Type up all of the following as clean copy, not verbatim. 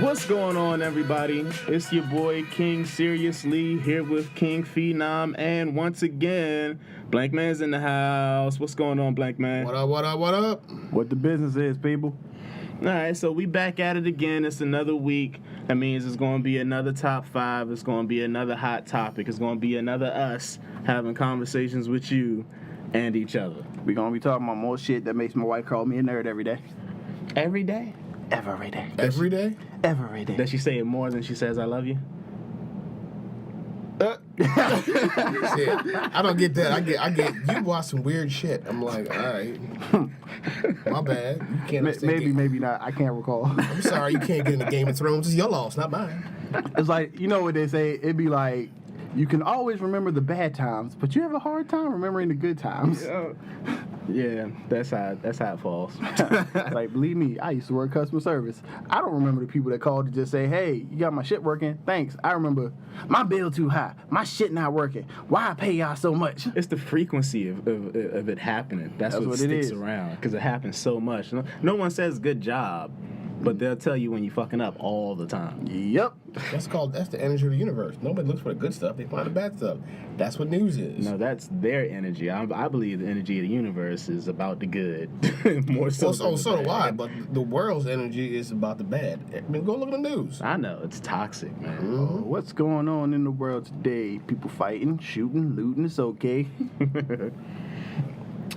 What's going on, everybody? It's your boy King Seriously here with King Phenom, and once again, Blankman's in the house. What's going on, Blankman? What up, what up, what up? What the business is, people. All right, so we back at it again. It's another week. That means it's going to be another top 5. It's going to be another hot topic. It's going to be another us having conversations with you and each other. We're going to be talking about more shit that makes my wife call me a nerd every day. Every day? Every day. Every day? Every day. Does she say it more than she says I love you? Shit, I don't get that. I get. You watch some weird shit. I'm like, all right, my bad. You can't. Maybe not. I can't recall. I'm sorry, you can't get into Game of Thrones. It's your loss, not mine. It's like, you know what they say? It'd be like, you can always remember the bad times, but you have a hard time remembering the good times. Yeah, that's how it falls. Like, believe me, I used to work customer service. I don't remember the people that called to just say, hey, you got my shit working? Thanks. I remember my bill too high. My shit not working. Why I pay y'all so much? It's the frequency of it happening. That's what sticks around, because it happens so much. No one says good job, but they'll tell you when you're fucking up all the time. Yep. That's the energy of the universe. Nobody looks for the good stuff. They find the bad stuff. That's what news is. No, that's their energy. I believe the energy of the universe is about the good. More so. So do I. But the world's energy is about the bad. I mean, go look at the news. I know. It's toxic, man. Mm-hmm. What's going on in the world today? People fighting, shooting, looting. It's okay.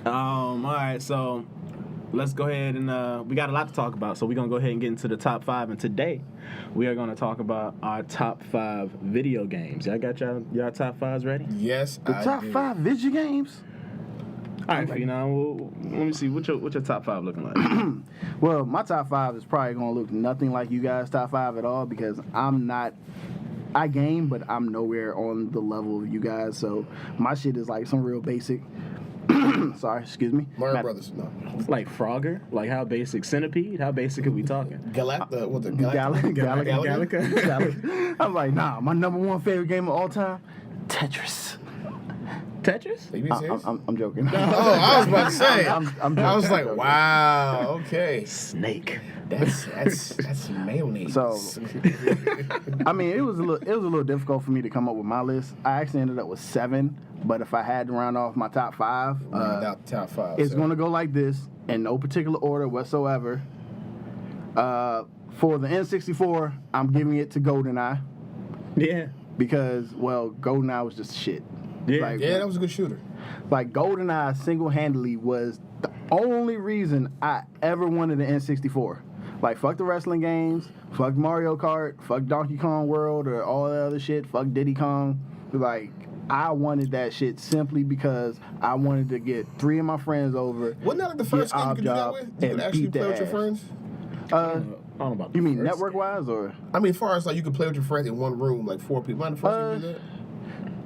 All right, so let's go ahead and we got a lot to talk about, so we're going to go ahead and get into the top 5. And today, we are going to talk about our top 5 video games. Y'all got y'all top 5s ready? Yes, The top 5 video games? All right, Phenom, let me see. What's your top 5 looking like? Well, my top 5 is probably going to look nothing like you guys' top 5 at all, because I game, but I'm nowhere on the level of you guys, so my shit is like some real basic. Sorry, excuse me. Mario Brothers, no. It's like Frogger? Like how basic? Centipede? How basic are we talking? Gallica. I'm like, nah, my number 1 favorite game of all time, Tetris. Tetris? Are you being serious? I'm joking. Oh, I was about to say. I'm joking. I was like, wow, okay. Snake. That's mayonnaise. So, I mean, it was a little difficult for me to come up with my list. I actually ended up with 7, but if I had to round off my top 5, top 5. it's going to go like this in no particular order whatsoever. For the N64, I'm giving it to GoldenEye. Yeah. Because, well, GoldenEye was just shit. Yeah. That was a good shooter. Like, GoldenEye single-handedly was the only reason I ever wanted an N64. Like, fuck the wrestling games, fuck Mario Kart, fuck Donkey Kong World or all that other shit, fuck Diddy Kong. Like, I wanted that shit simply because I wanted to get 3 of my friends over. Wasn't that like the first game you could do that with? You could actually play with your friends? I don't know about You mean first network-wise, or? I mean, as far as like you could play with your friends in one room, like 4 people. Mind the first you do that?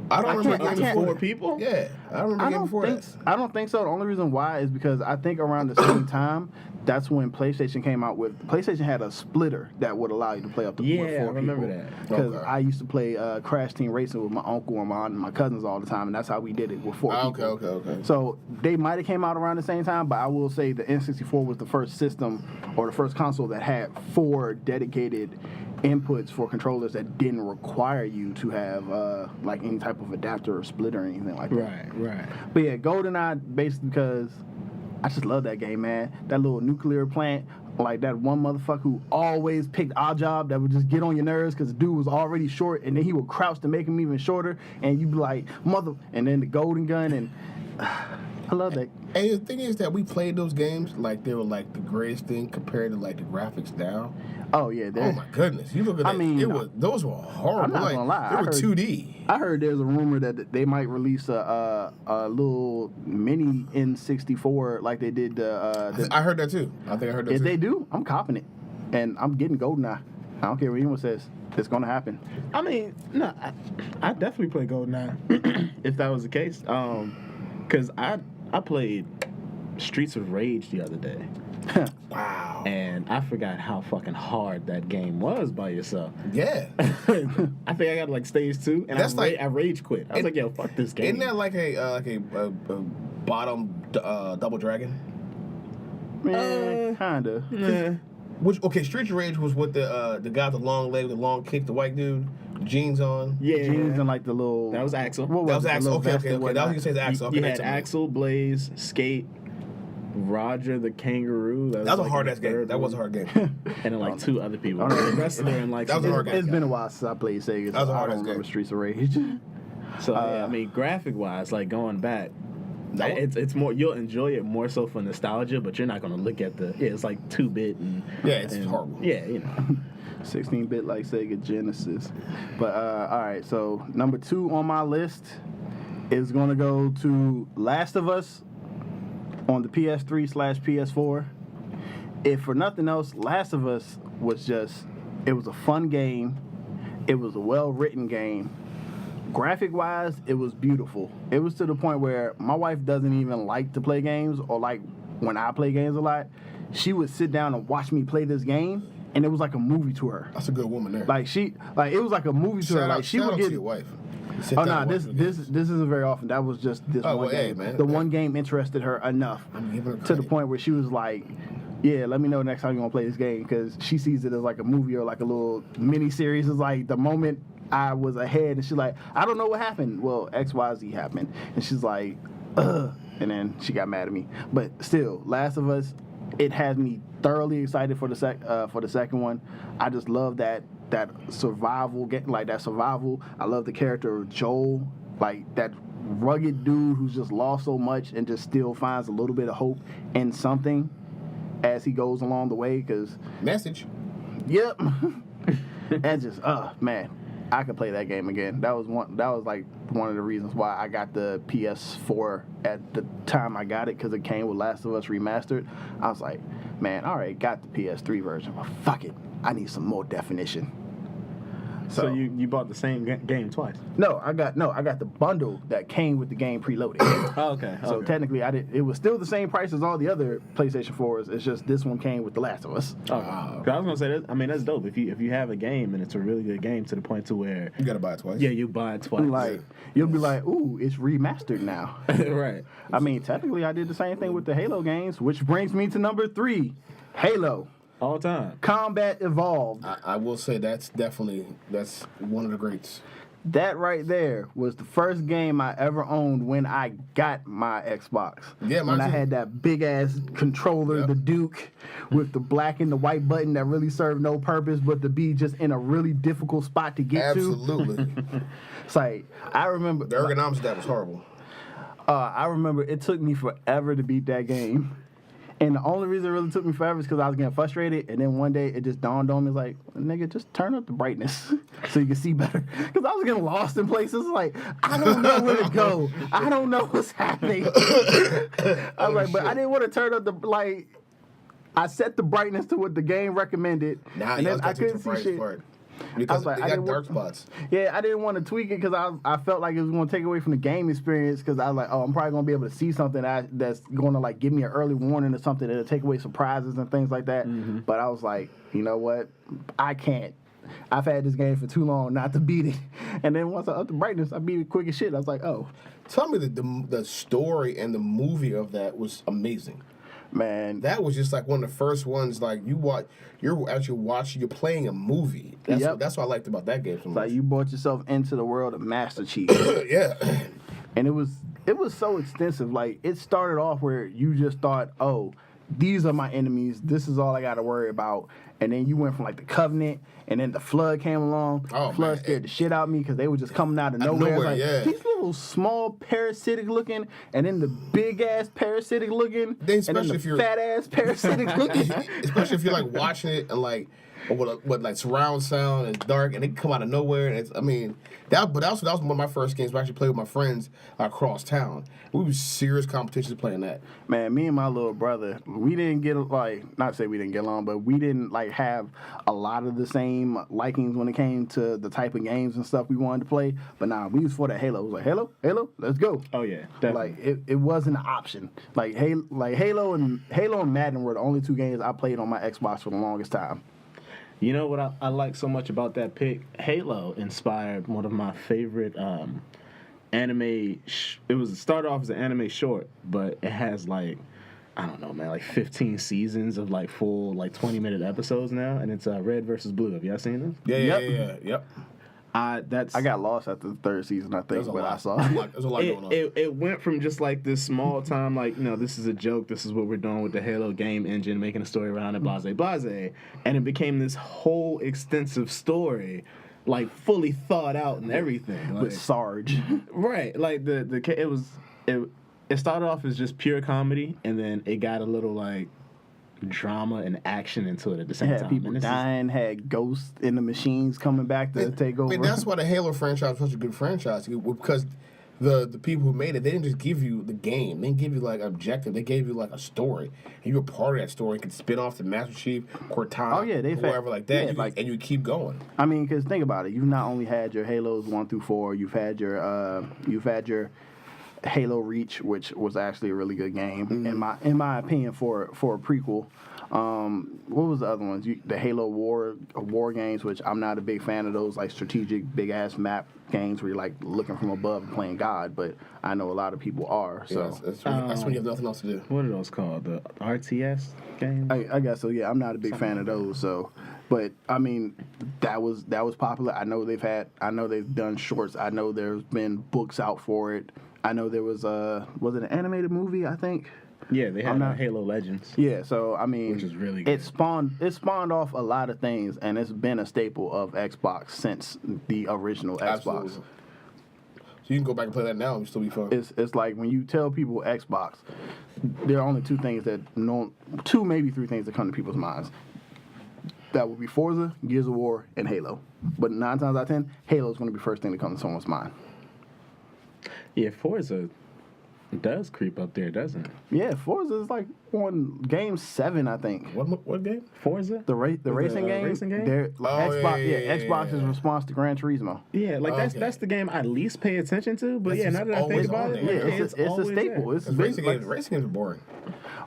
I don't remember I a game can't- before 4 people? Yeah, I don't remember a game before that. I don't think so. The only reason why is because I think around the same time, that's when PlayStation came out with. PlayStation had a splitter that would allow you to play up to 4 people. Yeah, I remember that. Because Okay. I used to play Crash Team Racing with my uncle and my cousins all the time, and that's how we did it with 4 people. Okay. So they might have came out around the same time, but I will say the N64 was the first system or the first console that had 4 dedicated inputs for controllers that didn't require you to have like any type of adapter or splitter or anything like that. Right. But yeah, GoldenEye, basically because I just love that game, man. That little nuclear plant, like that one motherfucker who always picked our job that would just get on your nerves because the dude was already short, and then he would crouch to make him even shorter, and you'd be like, and then the golden gun, and I love that. And the thing is that we played those games like they were like the greatest thing compared to like the graphics now. Oh yeah, Oh my goodness! You look at that. Those were horrible. I'm not gonna lie. They were 2D. I heard there's a rumor that they might release a little mini N64 like they did. I heard that too. I think I heard that too. If they do, I'm copping it, and I'm getting GoldenEye. I don't care what anyone says. It's gonna happen. I mean, no, I definitely play GoldenEye if that was the case. Because I played Streets of Rage the other day. Wow. And I forgot how fucking hard that game was by yourself. Yeah. I think I got like stage 2, and I rage quit. I was like, yo, fuck this game. Isn't that like a bottom double dragon? Man, kinda. Streets of Rage was with the guy with the long leg, the long kick, the white dude, jeans on. Yeah. Jeans and like the little. That was Axel. What That was it? The Axel. little Okay. vest and That was whatnot. you can say the Axel. Okay, You that's had amazing. Axel, Blaze, Skate, Roger the Kangaroo. That was a like hard the ass game. third That was a one. hard game. And then like two other people. I don't know. The rest of them like That was a hard game. It's been a while since I played Sega. That was a So I hard don't ass remember game. Streets of Rage. So yeah, I mean, graphic wise, like going back, That one- it's more you'll enjoy it more so for nostalgia, but you're not gonna look at it's like 2-bit and It's horrible. Yeah, you know. 16-bit like Sega Genesis. But all right, so number 2 on my list is gonna go to Last of Us on the PS3/PS4. If for nothing else, Last of Us was it was a fun game. It was a well-written game. Graphic-wise, it was beautiful. It was to the point where my wife doesn't even like to play games, or like when I play games a lot, she would sit down and watch me play this game, and it was like a movie to her. That's a good woman there. It was like a movie to her. Like she shout would out get. to your wife. Sit Oh down no, and watch this the this games. this isn't very often. That was just this Oh, one well, hey, game. man. The one game interested her enough I'm giving her to the credit. point where she was like, "Yeah, let me know next time you want to play this game," because she sees it as like a movie or like a little mini series. It's like the moment I was ahead, and she's like, "I don't know what happened." Well, XYZ happened, and she's like, "Ugh," and then she got mad at me. But still, Last of Us, it had me thoroughly excited for the second one. I just love that survival game, like that survival. I love the character of Joel, like that rugged dude who's just lost so much and just still finds a little bit of hope in something as he goes along the way. Because Message. yep, and just man, I could play that game again. That was like one of the reasons why I got the PS4 at the time I got it, because it came with Last of Us Remastered. I was like, man, I already got the PS3 version, but fuck it, I need some more definition. So you bought the same game twice? No, I got the bundle that came with the game preloaded. Oh, okay. So technically, it was still the same price as all the other PlayStation 4s. It's just this one came with The Last of Us. Oh, 'cause I was gonna say that. I mean, that's dope. If you have a game and it's a really good game to the point to where You gotta buy it twice. yeah, you buy it twice. Like you'll be like, ooh, it's remastered now. Right. I mean, technically, I did the same thing with the Halo games, which brings me to number 3, Halo All time. Combat Evolved. I will say that's one of the greats. That right there was the first game I ever owned when I got my Xbox. Yeah, mine when I too. had that big ass controller, Yep. the Duke, with the black and the white button that really served no purpose but to be just in a really difficult spot to get Absolutely. to. It's like I remember. The ergonomics of that was horrible. I remember it took me forever to beat that game. And the only reason it really took me forever is because I was getting frustrated. And then one day it just dawned on me, like, nigga, just turn up the brightness so you can see better. Because I was getting lost in places. Like, I don't know where to go. I don't know what's happening. I was like, but I didn't want to turn up the, like, I set the brightness to what the game recommended. Now and you then I got to couldn't the see brightest shit. part. I Because was like, they I got didn't dark want- spots. Yeah, I didn't want to tweak it because I felt like it was going to take away from the game experience, because I was like, oh, I'm probably going to be able to see something that's going to like give me an early warning or something that'll take away surprises and things like that. Mm-hmm. But I was like, you know what? I can't. I've had this game for too long not to beat it. And then once I upped the brightness, I beat it quick as shit. I was like, oh, Tell me that the story and the movie of that was amazing. man. That was just like one of the first ones. Like you're actually watching. You're playing a movie. That's what I liked about that game so much. Like you brought yourself into the world of Master Chief. Yeah. And it was so extensive. Like it started off where you just thought, oh, these are my enemies. This is all I got to worry about. And then you went from like the Covenant, and then the Flood came along. Oh, Flood man. scared the shit out of me because they were just coming out of Out of nowhere. nowhere, It's like, yeah. these little small parasitic looking, and then the big ass parasitic looking, Then and then especially the if you're- fat ass parasitic looking. Especially if you're like watching it and like with like surround sound and dark, and they come out of nowhere. And that was one of my first games. I actually played with my friends across town. We were serious competitions playing that. Man, me and my little brother, we didn't get like, not to say we didn't get along, but we didn't like have a lot of the same likings when it came to the type of games and stuff we wanted to play. But nah, we was for that Halo. It was like Halo, let's go. Oh yeah, definitely. Like it wasn't an option. Like Halo and Madden were the only two games I played on my Xbox for the longest time. You know what I like so much about that pick? Halo inspired one of my favorite anime. It started off as an anime short, but it has like I don't know, man, like 15 seasons of like full like 20-minute episodes now, and it's Red versus Blue. Have y'all seen this? Yeah. I got lost after the third season, I think, There's a but lot. I saw There's a lot going on. It went from just like this small time, like, this is a joke, this is what we're doing with the Halo game engine, making a story around it, blase, and it became this whole extensive story, like fully thought out and everything. Like, with Sarge. right, like it started off as just pure comedy, and then it got a little like drama and action into it at the same Had time. people dying, had ghosts in the machines coming back to take over. I mean, that's why the Halo franchise was such a good franchise, because the people who made it, they didn't just give you the game. They didn't give you like an objective. They gave you like a story. And you were part of that story. You could spin off to Master Chief, Cortana, whoever like that, yeah, and you keep going. I mean, because think about it. You've not only had your Halos 1 through 4. You've had your Halo Reach, which was actually a really good game in my opinion for a prequel. What was the other ones? The Halo war games, which I'm not a big fan of those, like strategic big ass map games where you're like looking from above and playing God. But I know a lot of people are. So that's when you have nothing else to do. What are those called? The RTS games? I guess so. Yeah, I'm not a big fan of those. So. But I mean, that was popular. I know they've done shorts. I know there's been books out for it. I know there was it an animated movie, I think? Yeah, they had Halo Legends. Yeah, so I mean, which is really good. It spawned off a lot of things, and it's been a staple of Xbox since the original Xbox. Absolutely. So you can go back and play that now and still be fun. It's like when you tell people Xbox, there are only two, maybe three things that come to people's minds. That would be Forza, Gears of War, and Halo. But 9 times out of 10, Halo is going to be the first thing that comes to someone's mind. Yeah, Forza does creep up there, doesn't it? Yeah, Forza is like on game 7, I think. What game? Forza? The racing game. Racing game? Xbox's response to Gran Turismo. Yeah, like that's the game I least pay attention to. But now that I think about it, it's a staple. Racing games are boring.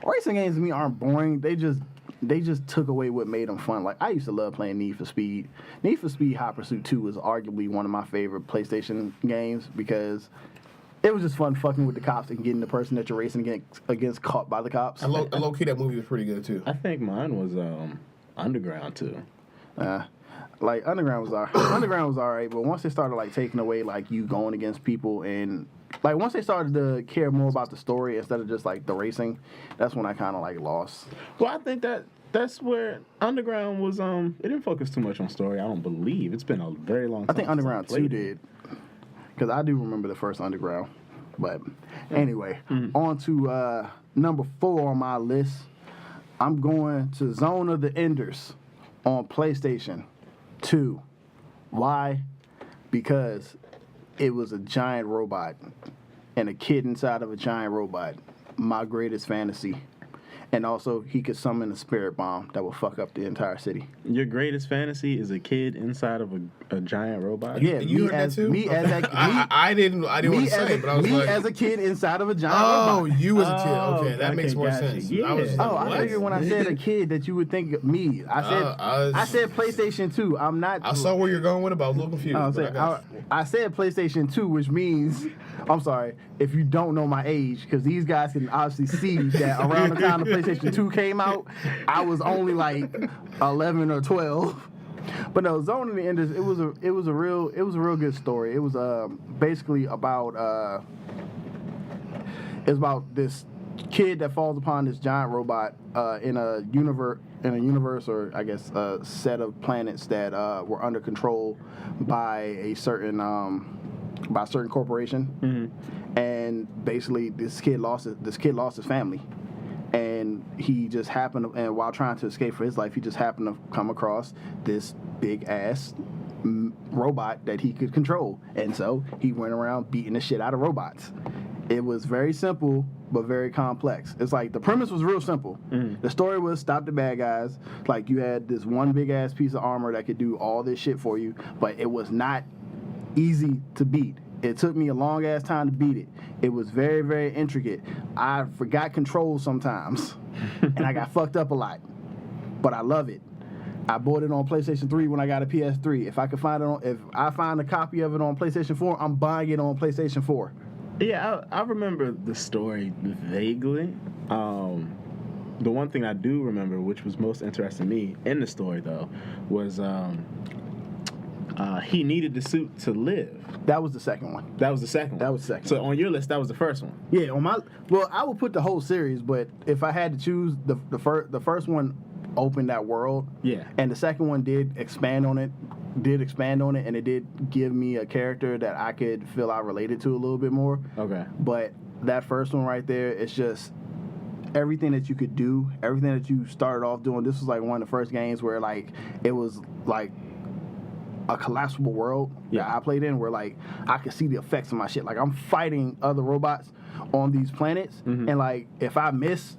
Racing games to me aren't boring. They just took away what made them fun. Like, I used to love playing Need for Speed. Need for Speed Hot Pursuit 2 is arguably one of my favorite PlayStation games because it was just fun fucking with the cops and getting the person that you're racing against caught by the cops. And low key, that movie was pretty good too. I think mine was Underground too. Like Underground was alright, but once they started like taking away like you going against people and like once they started to care more about the story instead of just like the racing, that's when I kind of like lost. Well, I think that's where Underground was. It didn't focus too much on story. I don't believe it's been a very long time. I think Underground 2 did, because I do remember the first Underground. But anyway, on to number 4 on my list. I'm going to Zone of the Enders on PlayStation 2. Why? Because it was a giant robot and a kid inside of a giant robot. My greatest fantasy. And also, he could summon a spirit bomb that will fuck up the entire city. Your greatest fantasy is a kid inside of a giant robot? Yeah, you heard that too? I didn't want to say it, but I was like... as a kid inside of a giant robot. Oh, you as a kid. Okay, that makes more sense. Yeah. I figured when I said a kid that you would think of me. I said PlayStation 2. I'm not... I saw where you're going with it, but I was a little confused. I said PlayStation 2, which means... I'm sorry, if you don't know my age, because these guys can obviously see that around the time the PlayStation 2 came out, I was only like 11 or 12. But no, Zone of the Enders, it was a real good story. It was basically about this kid that falls upon this giant robot in a universe, or I guess a set of planets that were under control by a certain corporation, and basically this kid lost his family, and he just happened to, and while trying to escape for his life, he just happened to come across this big ass robot that he could control, and so he went around beating the shit out of robots. It was very simple but very complex. It's like the premise was real simple. The story was stop the bad guys. Like, you had this one big ass piece of armor that could do all this shit for you, but it was not easy to beat. It took me a long ass time to beat it. It was very, very intricate. I forgot controls sometimes, and I got fucked up a lot. But I love it. I bought it on PlayStation 3 when I got a PS3. If I find a copy of it on PlayStation 4, I'm buying it on PlayStation 4. Yeah, I remember the story vaguely. The one thing I do remember, which was most interesting to me in the story, though, was he needed the suit to live. That was the second one. That was the second one. That was the second So on your list, that was the first one. Yeah, I would put the whole series, but if I had to choose, the first one opened that world. Yeah. And the second one did expand on it, and it did give me a character that I could feel I related to a little bit more. Okay. But that first one right there, it's just everything that you could do, everything that you started off doing. This was like one of the first games where like it was like a collapsible world that I played in, where like I could see the effects of my shit. Like I'm fighting other robots on these planets, and like if I miss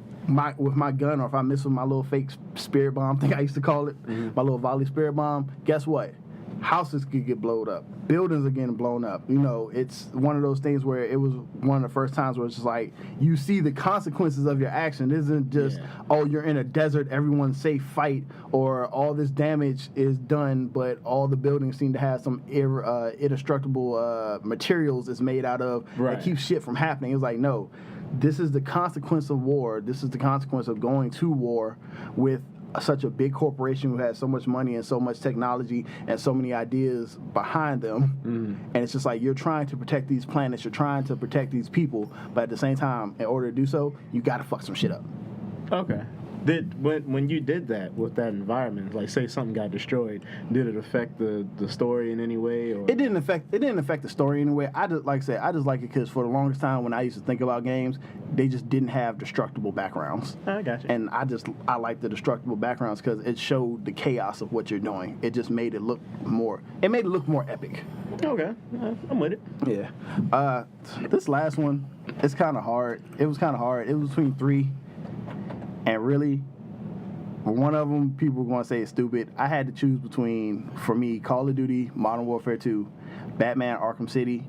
with my gun, or if I miss with my little fake spirit bomb thing I used to call it, my little volley spirit bomb, guess what? Houses could get blown up. Buildings are getting blown up. You know, it's one of those things where it was one of the first times where it's just like you see the consequences of your action. It isn't just, oh, you're in a desert, everyone's safe, fight, or all this damage is done, but all the buildings seem to have some indestructible materials it's made out of that keeps shit from happening. It's like, no, this is the consequence of war. This is the consequence of going to war with such a big corporation who has so much money and so much technology and so many ideas behind them. And it's just like you're trying to protect these planets, you're trying to protect these people, but at the same time, in order to do so, you gotta fuck some shit up. Okay. When you did that with that environment, like say something got destroyed, did it affect the story in any way? Or? It didn't affect the story in any way. I just like it because for the longest time when I used to think about games, they just didn't have destructible backgrounds. I got you. And I like the destructible backgrounds because it showed the chaos of what you're doing. It just made it look more epic. Okay, I'm with it. Yeah. This last one, it's kind of hard. It was kind of hard. It was between three. And really, one of them, people are going to say it's stupid. I had to choose between, for me, Call of Duty, Modern Warfare 2, Batman Arkham City,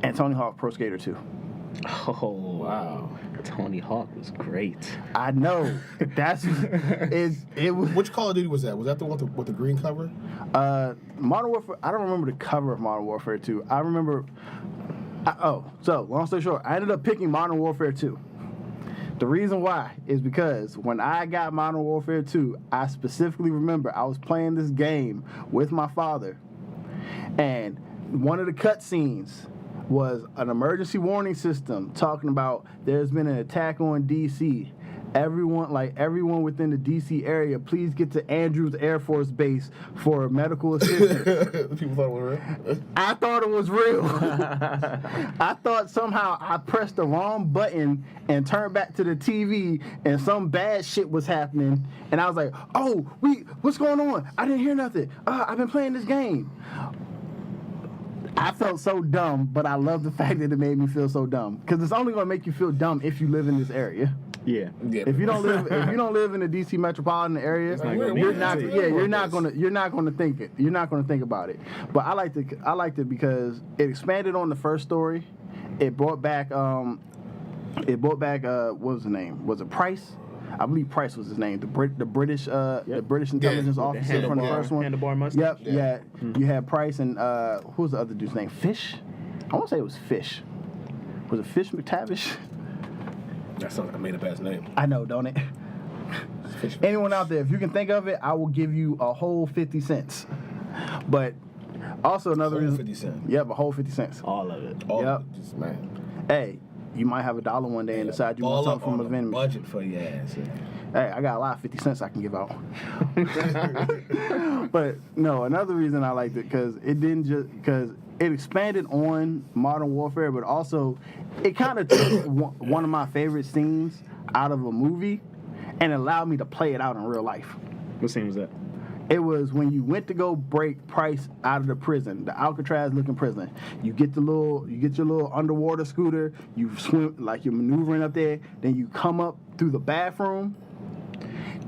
and Tony Hawk Pro Skater 2. Oh, wow. Tony Hawk was great. I know. It was. Which Call of Duty was that? Was that the one with the green cover? Modern Warfare, I don't remember the cover of Modern Warfare 2. I remember. So, long story short, I ended up picking Modern Warfare 2. The reason why is because when I got Modern Warfare 2, I specifically remember I was playing this game with my father, and one of the cutscenes was an emergency warning system talking about there's been an attack on DC. Everyone within the DC area, please get to Andrews Air Force Base for medical assistance. People thought it was real. I thought it was real. I thought somehow I pressed the wrong button and turned back to the TV and some bad shit was happening. And I was like, oh, what's going on? I didn't hear nothing. I've been playing this game. I felt so dumb, but I love the fact that it made me feel so dumb. Because it's only going to make you feel dumb if you live in this area. Yeah. If you don't live in the DC metropolitan area, you're not gonna think it. You're not gonna think about it. But I liked it because it expanded on the first story. It brought back what was his name? Was it Price? I believe Price was his name. The British intelligence officer from the first one. Handlebar mustache. Yep. Yeah. You had Price and who was the other dude's name? Fish. I want to say it was Fish. Was it Fish McTavish? That sounds like I made a bad name. I know, don't it? Anyone out there, if you can think of it, I will give you a whole 50 cents. But also another reason. 50 cents. Yep, a whole 50 cents. All of it. Yep. Just, man. Hey, you might have $1 one day and decide you want something from a vendor. Budget for your ass. Yeah. Hey, I got a lot of 50 cents I can give out. But no, another reason I liked it because it expanded on Modern Warfare, but also it kind of took one of my favorite scenes out of a movie and allowed me to play it out in real life. What scene was that? It was when you went to go break Price out of the prison, the Alcatraz-looking prison. You get your little underwater scooter. You swim like you're maneuvering up there. Then you come up through the bathroom.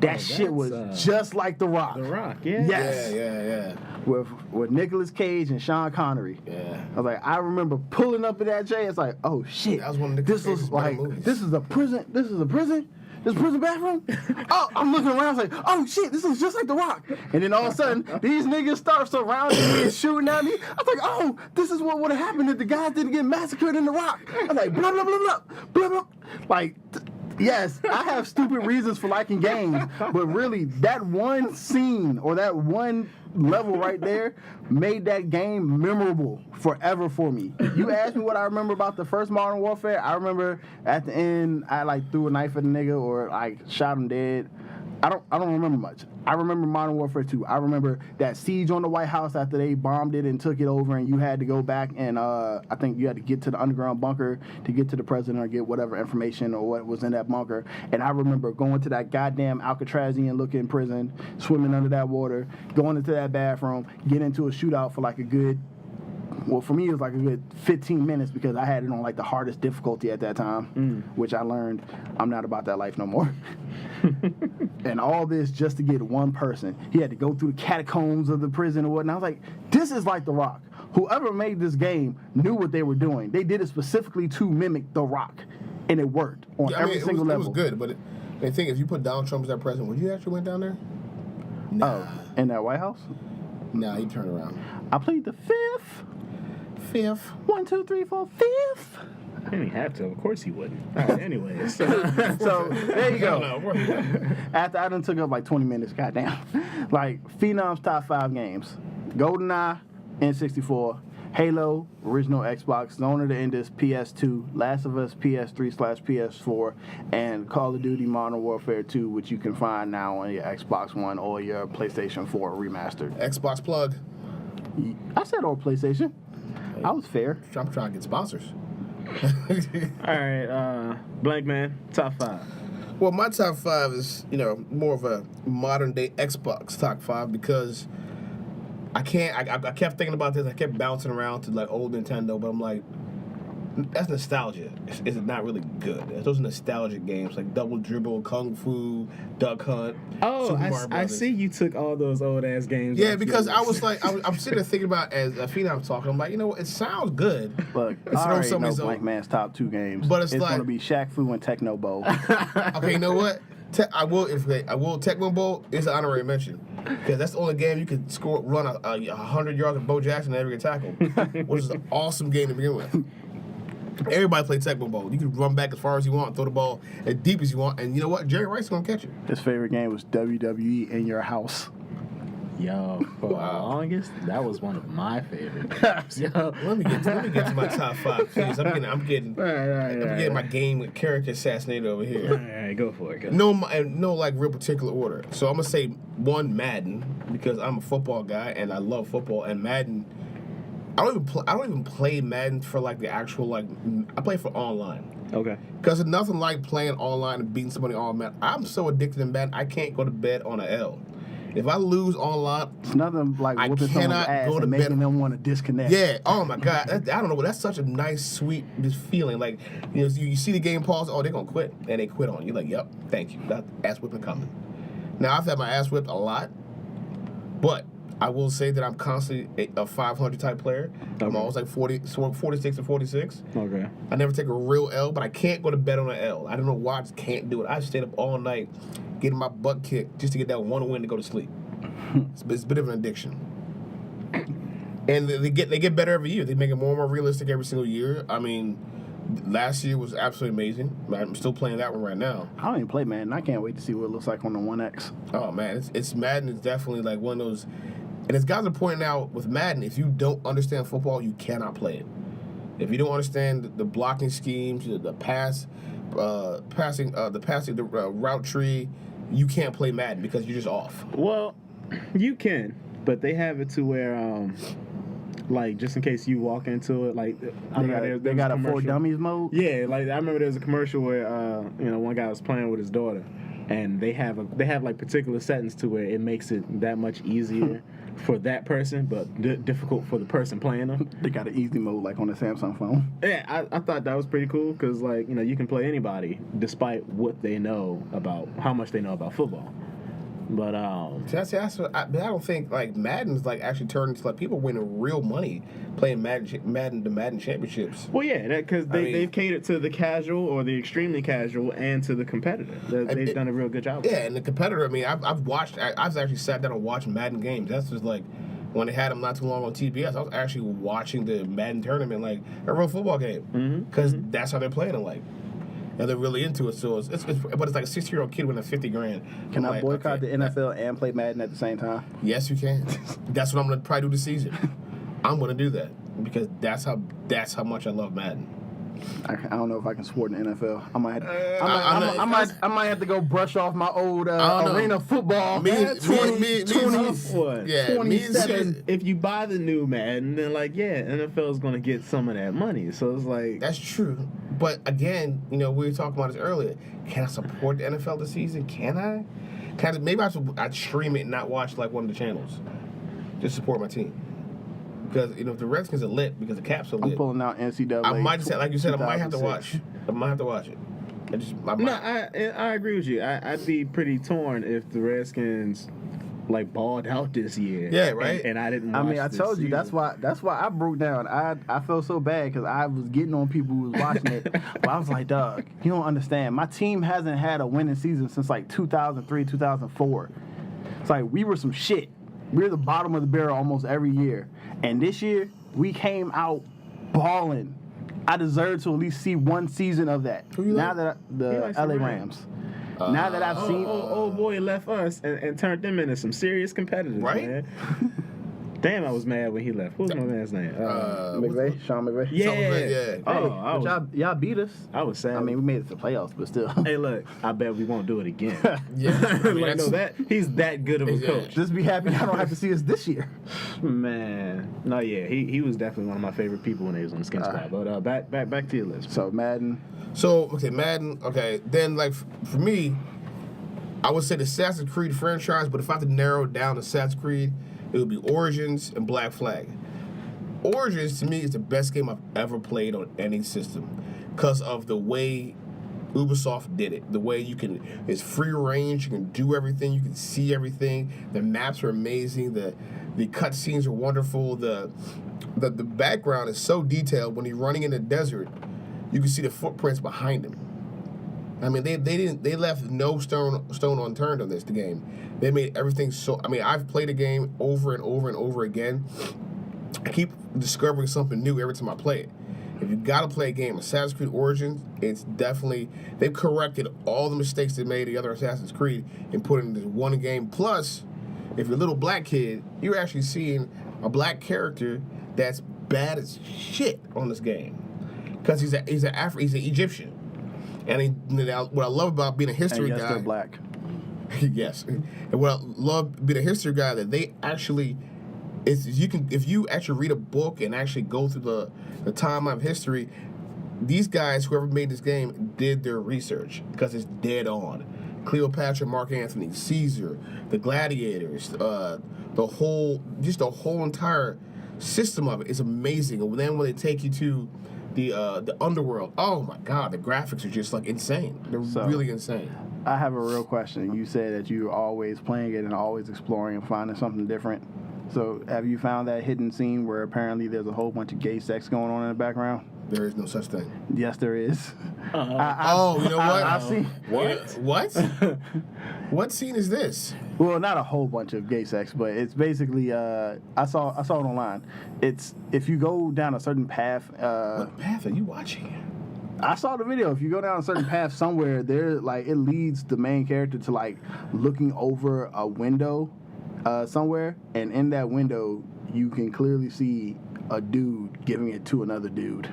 That shit was just like The Rock. The Rock, yeah. Yes. Yeah. With Nicolas Cage and Sean Connery. Yeah. I was like, I remember pulling up in that J. It's like, oh shit. That was one of this was like, movies. this is a prison. This is a prison. This prison bathroom? Oh, I'm looking around like, oh shit, this is just like The Rock. And then all of a sudden, these niggas start surrounding me and shooting at me. I was like, oh, this is what would have happened if the guys didn't get massacred in The Rock. I was like, blah, blah, blah, blah, blah, blah. Like, yes, I have stupid reasons for liking games, but really, that one scene or that one level right there made that game memorable forever for me. You asked me what I remember about the first Modern Warfare. I remember at the end, I like threw a knife at a nigga or like shot him dead. I don't remember much. I remember Modern Warfare 2. I remember that siege on the White House after they bombed it and took it over, and you had to go back and I think you had to get to the underground bunker to get to the president or get whatever information or what was in that bunker. And I remember going to that goddamn Alcatrazian looking prison, swimming under that water, going into that bathroom, getting into a shootout for like a good, well, for me, it was like a good 15 minutes because I had it on like the hardest difficulty at that time, which I learned I'm not about that life no more. And all this just to get one person. He had to go through the catacombs of the prison or whatnot. I was like, this is like The Rock. Whoever made this game knew what they were doing. They did it specifically to mimic The Rock, and it worked on every single level. It was good, but the thing is, you put Donald Trump as that president, would you actually went down there? Nah. Oh, in that White House? Nah, he turned around. I played the fifth. 1, 2, 3, 4, fifth. I didn't have to. Of course he wouldn't. All right, anyways. So there you go. After I done took up like 20 minutes, goddamn. Like Phenom's top 5 games: GoldenEye, N64, Halo, original Xbox, Zone of the Enders, PS2, Last of Us, PS3/PS4, and Call of Duty Modern Warfare 2, which you can find now on your Xbox One or your PlayStation 4 remastered. Xbox plug. I said or PlayStation. I was fair. I'm trying to get sponsors. All right, Blankman, top 5. Well, my top 5 is, more of a modern day Xbox top 5 because I kept thinking about this. I kept bouncing around to like old Nintendo, but I'm like, that's nostalgia. It's not really good. Those are nostalgic games like Double Dribble, Kung Fu, Duck Hunt. Oh, Super Mario I Brothers. see you took all those old ass games. Yeah, because I was like, I'm sitting there thinking about as Phenom talking. I'm like, it sounds good. Look, I already know Blankman's top 2 games. But it's like, going to be Shaq Fu and Techno Bowl. Okay, you know what? I will Tecmo Bowl is an honorary mention because that's the only game you can run 100 yards with Bo Jackson and never get tackled, which is an awesome game to begin with. Everybody play Tecmo Bowl. You can run back as far as you want, throw the ball as deep as you want, and you know what? Jerry Rice's gonna catch it. His favorite game was WWE in your house. Yo, for the longest, that was one of my favorites. Yo, let me get to my top 5, please. I'm getting my game with character assassinated over here. All right, go for it. No, like real particular order. So I'm gonna say 1 Madden because I'm a football guy and I love football, and Madden. I don't even play Madden for like the actual I play for online. Okay. Because there's nothing like playing online and beating somebody on Madden. I'm so addicted to Madden, I can't go to bed on an L. If I lose online, it's nothing like whooping someone's ass and making them want to disconnect. Yeah. Oh my God. I don't know, but that's such a nice, sweet feeling. Like you see the game pause. Oh, they're gonna quit, and they quit on you. Like, yep, thank you. That ass whipping coming. Now I've had my ass whipped a lot, but I will say that I'm constantly a 500 type player. Okay. I'm always like 46 and 46. Okay. I never take a real L, but I can't go to bed on an L. I don't know why I just can't do it. I stayed up all night getting my butt kicked just to get that one win to go to sleep. It's a bit of an addiction. And they get better every year. They make it more and more realistic every single year. I mean, last year was absolutely amazing. I'm still playing that one right now. I don't even play Madden. I can't wait to see what it looks like on the 1X. Oh man, it's Madden is definitely like one of those. And as guys are pointing out with Madden, if you don't understand football, you cannot play it. If you don't understand the blocking schemes, the route tree, you can't play Madden because you're just off. Well, you can, but they have it to where, like, just in case you walk into it, like, they got a for dummies mode. Yeah, like I remember there was a commercial where, one guy was playing with his daughter, and they have like particular settings to where it makes it that much easier for that person, but difficult for the person playing them. They got an easy mode like on the Samsung phone. Yeah, I thought that was pretty cool because, like, you can play anybody despite what they know about, how much they know about football. But That's what I don't think like Madden's like actually turned into like people winning real money playing Madden championships. well, yeah, because I mean- they've catered to the casual or the extremely casual and to the competitor. They've done a real good job. Yeah, and the competitor. I mean, I've actually sat down and watched Madden games. That's just like when they had them not too long on TBS. I was actually watching the Madden tournament like a real football game because that's how they're playing it like. And they're really into it, so but it's like a 60-year-old kid winning $50,000. Can I'm I like, boycott okay, the NFL and play Madden at the same time? Yes, you can. That's what I'm gonna probably do this season. I'm gonna do that because that's how much I love Madden. I don't know if I can support the NFL. I might have to go brush off my old know. arena football. Me- Man, me- 27. If you buy the new Madden, then NFL is going to get some of that money. So it's like That's true. But again, we were talking about this earlier. Can I support the NFL this season? Can I? Maybe I'd stream it and not watch like one of the channels. Just support my team. Because if the Redskins are lit, because the Caps are lit, I'm pulling out NCAA. I might say, like you said, I might have to 2006. watch. I might have to watch it. I agree with you. I'd be pretty torn if the Redskins like balled out this year. Yeah, right. And I didn't. Watch I this told you season. that's why I broke down. I felt so bad because I was getting on people who was watching it. But I was like, Doug, you don't understand. My team hasn't had a winning season since like 2003, 2004. It's like we were some shit. We were the bottom of the barrel almost every year, and this year we came out balling. I deserve to at least see one season of that. Who you Now like? that the He likes LA the Rams. Now that I've seen. Old boy left us and turned them into some serious competitors, Right? man. Damn, I was mad when he left. What was my man's name? McVay, Sean McVay. Yeah. Oh, But y'all beat us. I was sad. I mean, we made it to the playoffs, but still. hey, look, I bet we won't do it again. Yeah. I mean, like, no, he's that good of a Yeah. coach. Just be happy I don't have to see us this year. Man, no, yeah, he was definitely one of my favorite people when he was on the Skin Squad. But back to your list. So Madden. So, okay, Madden, okay. Then, like, for me, I would say the Assassin's Creed franchise, but if I had to narrow it down to Assassin's Creed, it would be Origins and Black Flag. Origins, to me, is the best game I've ever played on any system because of the way Ubisoft did it. The way it's free range, you can do everything, you can see everything. The maps are amazing, the cutscenes are wonderful, the background is so detailed. When you're running in the desert, you can see the footprints behind him. I mean, they left no stone unturned on the game. They made everything so. I mean, I've played a game over and over and over again. I keep discovering something new every time I play it. If you gotta play a game, Assassin's Creed Origins, it's definitely they've corrected all the mistakes they made in the other Assassin's Creed and put it in this one game. Plus, if you're a little black kid, you're actually seeing a black character that's bad as shit on this game because he's an Egyptian. And what I love about being a history And yes, guy, they're black. yes, and what I love being a history guy that they actually if you actually read a book and actually go through the timeline of history, these guys, whoever made this game, did their research because it's dead on. Cleopatra, Mark Antony, Caesar, the gladiators, the whole entire system of it is amazing. And then when they take you to the underworld, oh my god, the graphics are just like insane. They're really insane. I have a real question. You said that you're always playing it and always exploring and finding something different. So have you found that hidden scene where apparently there's a whole bunch of gay sex going on in the background? There is no such thing. Yes, there is. You know what? I've seen. What? What scene is this? Well, not a whole bunch of gay sex, but it's basically. I saw it online. It's if you go down a certain path. What path are you watching? I saw the video. If you go down a certain path somewhere, there it leads the main character to like looking over a window somewhere, and in that window you can clearly see a dude giving it to another dude.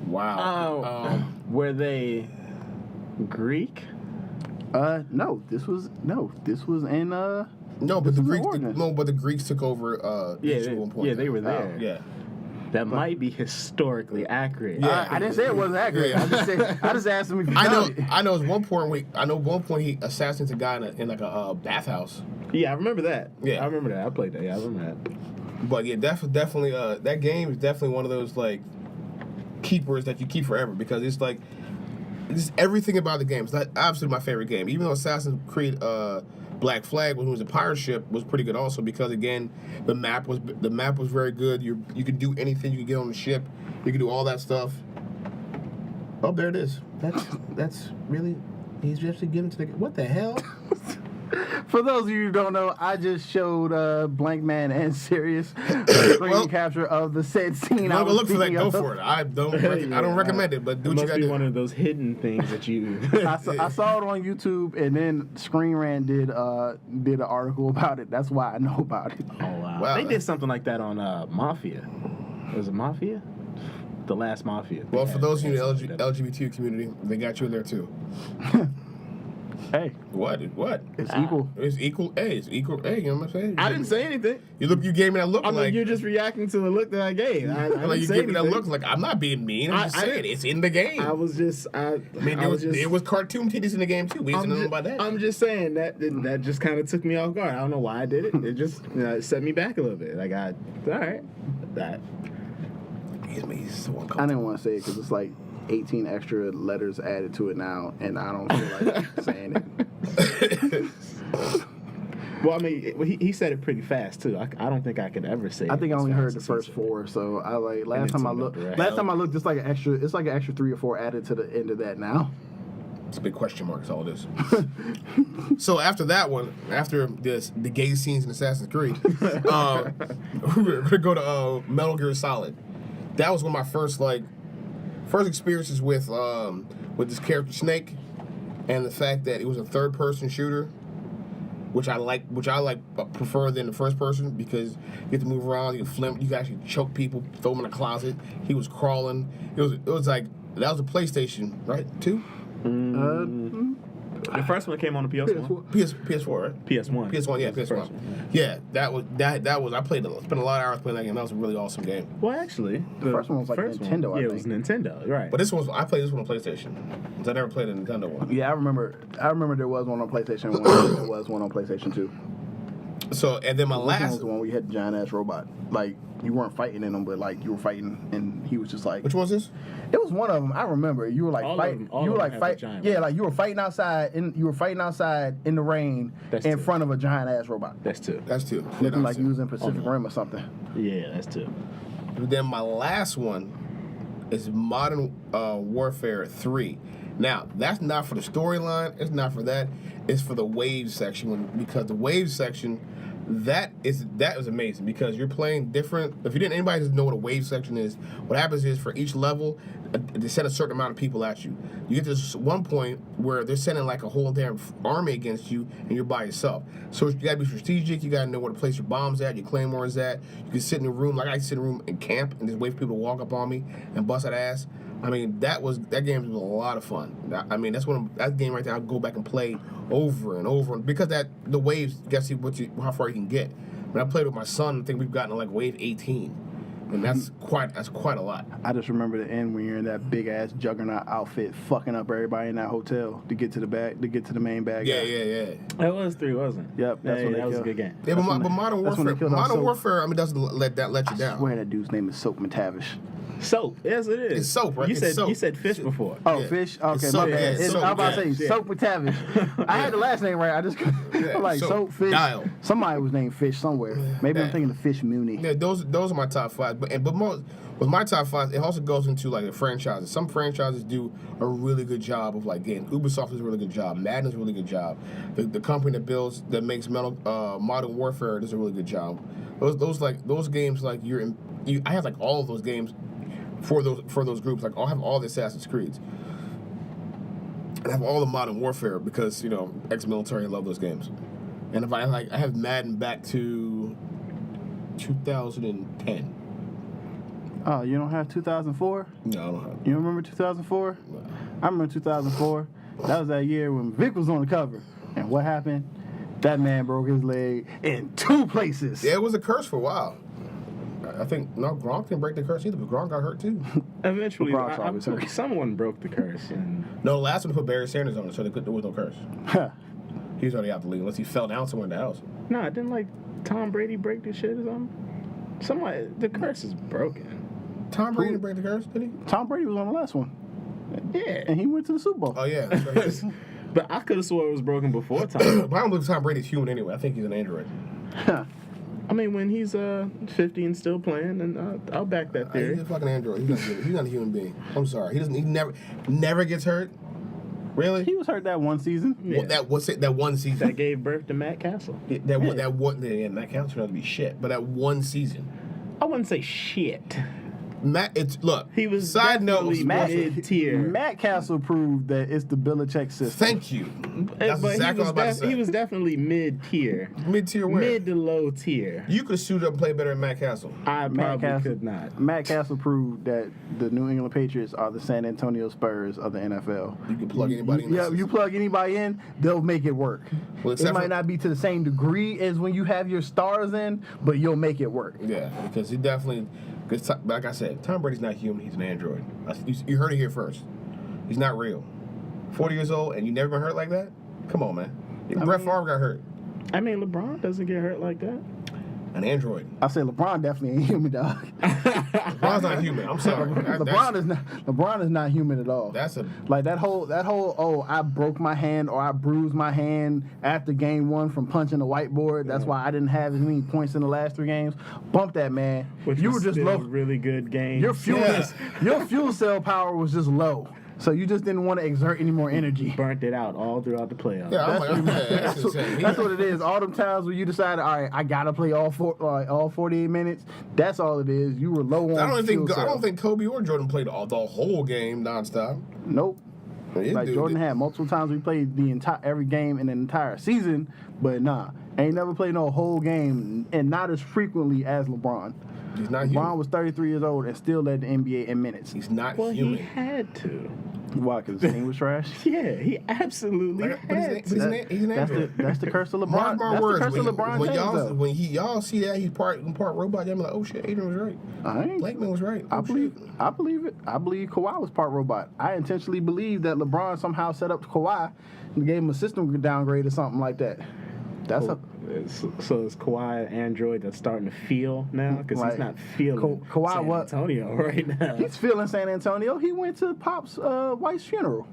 Wow. Were they Greek? No, this was in No, but this the is Greeks. Oregon. No, but the Greeks took over. Egypt at one point. They were there. Yeah. That might be historically accurate. Yeah. I didn't say it wasn't accurate. Yeah. I just asked him if you I know. found it. I know. At one point, he assassinated a guy in like a bathhouse. Yeah, I remember that. Yeah. I remember that. I played that. Yeah, I remember that. But yeah, definitely. That game is definitely one of those like keepers that you keep forever because it's like just everything about the game. It's not absolutely my favorite game. Even though Assassin's Creed Black Flag, when it was a pirate ship, was pretty good also because again, the map was very good. You could do anything. You could get on the ship. You could do all that stuff. Oh, there it is. That's really. He's actually giving to the. What the hell? For those of you who don't know, I just showed Blankman and Sirius screen capture of the said scene. I'm gonna look for that. Go for it. I don't recommend it, but do it what you must gotta be do. one of those hidden things that you. I saw it on YouTube, and then Screen Rant did an article about it. That's why I know about it. Oh wow! They did something like that on Mafia. Was it Mafia? The last Mafia. Well, for those of you in the LGBT community, they got you in there too. Hey, what? It's equal. It's equal. Hey, it's equal. Hey, you know what I'm saying? I didn't say anything. You gave me that look. I mean, like you're just reacting to the look that I gave. I like you say gave me that anything. look. Like I'm not being mean. I'm just saying it's in the game. I was just. I mean, it was cartoon titties in the game too. We didn't know about that. I'm just saying that just kind of took me off guard. I don't know why I did it. It just it set me back a little bit. Like all right, that. He's so uncomfortable. I didn't want to say it because it's like 18 extra letters added to it now, and I don't feel like saying it. Well, I mean, he said it pretty fast too. I don't think I could ever say. I think I only heard the as first he said it. 4, so I like last time I looked, it's like an extra 3 or 4 added to the end of that now. It's a big question mark. Is all it is. So after that one, after the gay scenes in Assassin's Creed, we're gonna go to Metal Gear Solid. That was one of my first experiences with this character Snake, and the fact that it was a third-person shooter, which I prefer than the first person because you get to move around, you can flimp, you can actually choke people, throw them in a closet. He was crawling. It was like that was a PlayStation, right? 2? The first one came on the PS1. PS4, right? PS1. PS1, yeah, PS1. Yeah, that was. I spent a lot of hours playing that game. That was a really awesome game. Well, actually, The first one was like Nintendo, I Yeah, think. it was Nintendo, right? But I played this one on PlayStation. 'Cause I never played a Nintendo one. Yeah, I remember there was one on PlayStation 1. There was one on PlayStation 2. So, and then my This one was last. the one where you had the giant ass robot. Like you weren't fighting in them, but like you were fighting, and he was just like. Which one was this? It was one of them. I remember you were like fighting. You were like fighting. Yeah, like you were fighting outside. You were fighting outside in the rain in front of a giant ass robot. That's 2. That's 2. Looking like you was in Pacific Rim or something. Yeah, that's 2. And then my last one is Modern Warfare 3. Now, that's not for the storyline. It's not for that. It's for the wave section because the wave section. That is amazing because you're playing different. If anybody doesn't know what a wave section is, what happens is for each level, they send a certain amount of people at you. You get to this one point where they're sending like a whole damn army against you, and you're by yourself. So you gotta be strategic. You gotta know where to place your bombs at, your claymores at. You can sit in a room like I sit in a room and camp, and just wait for people to walk up on me and bust that ass. I mean, that game was a lot of fun. I mean, that game right there. I'll go back and play over and over because the waves. You gotta see how far you can get. When I played with my son, I think we've gotten to like wave 18, and that's quite a lot. I just remember the end when you're in that big ass juggernaut outfit, fucking up everybody in that hotel to get to the main bag. Yeah. That was 3, wasn't it? Yep, that's when that was a killed. good game. Yeah, but Modern Warfare, I mean, doesn't let you I down. swear that dude's name is Soap McTavish. Soap. Yes, it is. It's soap, right? You It's said soap. you said fish before. Oh, Yeah. fish? Okay, It's my soap, bad. yeah, It's- soap, I was about to yeah. say Soap McTavish. I had the last name right. I just I'm like soap. Soap, Fish. Dial. Somebody was named Fish somewhere. Maybe I'm Yeah. thinking of Fish Mooney. Yeah, those are my top 5. But with my top 5, it also goes into like the franchises. Some franchises do a really good job of like getting. Ubisoft does a really good job. Madden does a really good job. The company that makes Modern Warfare does a really good job. Those games like I have like all of those games for those groups. Like I'll have all the Assassin's Creeds. I have all the Modern Warfare because ex-military love those games. And if I have Madden back to 2010. Oh, you don't have 2004? No, I don't have. You don't remember 2004? No. I remember 2004. That was that year when Vic was on the cover. And what happened? That man broke his leg in 2 places. Yeah, it was a curse for a while. I think Gronk didn't break the curse either, but Gronk got hurt too. Eventually, Brock's always hurt. someone broke the curse. And No, the last one put Barry Sanders on it, so there was no curse. He was already out the league unless he fell down somewhere in the house. no, didn't like Tom Brady break the shit or something? Somebody, the curse is broken. Tom Brady didn't break the curse, did he? Tom Brady was on the last one. Yeah. And he went to the Super Bowl. Oh yeah, that's right. But I could have swore it was broken before But Tom. I don't believe Tom Brady's human anyway. I think he's an android. I mean, when he's 50 and still playing, and I'll back that He's theory. a fucking android. He's not a human being. I'm sorry. He never gets hurt. Really? He was hurt that one season. Yeah. That one season. That gave birth to Matt Castle. That counts for not to be shit. But that one season, I wouldn't say shit. He was side note. definitely mid-tier. Matt Castle proved that it's the Belichick system. Thank you. That's But exactly what I was about to say. he was definitely mid-tier. Mid-tier where? Mid to low tier. You could suit up and play better than Matt Castle. I Matt probably Castle could not. Matt Castle proved that the New England Patriots are the San Antonio Spurs of the NFL. You can plug anybody in. Yeah, you plug anybody in, they'll make it work. Well, It except might for- not be to the same degree as when you have your stars in, but you'll make it work. Yeah, because he definitely. Like I said, Tom Brady's not human. He's an android. You heard it here first. He's not real. 40 years old and you never been hurt like that? Come on, man. Brett Favre got hurt. I mean, LeBron doesn't get hurt like that. An android. I say LeBron definitely ain't human, dog. LeBron's not human. I'm sorry. LeBron is not human at all. That's a. Like that whole I broke my hand or I bruised my hand after game 1 from punching the whiteboard. That's why I didn't have as many points in the last 3 games. Bump that, man. Which you was were just still low. really good game. Your fuel cell power was just low. So you just didn't want to exert any more energy. Burnt it out all throughout the playoffs. Yeah, I'm like, that's insane. That's what it is. All them times where you decided, all right, I gotta play all 48 minutes. That's all it is. You were low on. I don't fuel think Kobe or Jordan played the whole game nonstop. Nope. Yeah, Like dude, Jordan had multiple times we played every game in the entire season, but nah, ain't never played no whole game, and not as frequently as LeBron. He's not LeBron human. was 33 years old and still led the NBA in minutes. He's not Well, human. he had to. Why? Because his team was trash. Yeah, he absolutely But had he's to. an android. That's the curse of LeBron. Mark my That's words. the curse of LeBron when James, y'all though. y'all see that he's part robot, y'all be like, oh shit, Adrian was right. I ain't. Blankman was right. I Oh, believe shit. it. I believe Kawhi was part robot. I intentionally believe that LeBron somehow set up Kawhi and gave him a system downgrade or something like that. That's So is Kawhi an android that's starting to feel now? Because Like, he's not feeling Kawhi San what? Antonio right now. he's feeling San Antonio. He went to Pop's wife's funeral.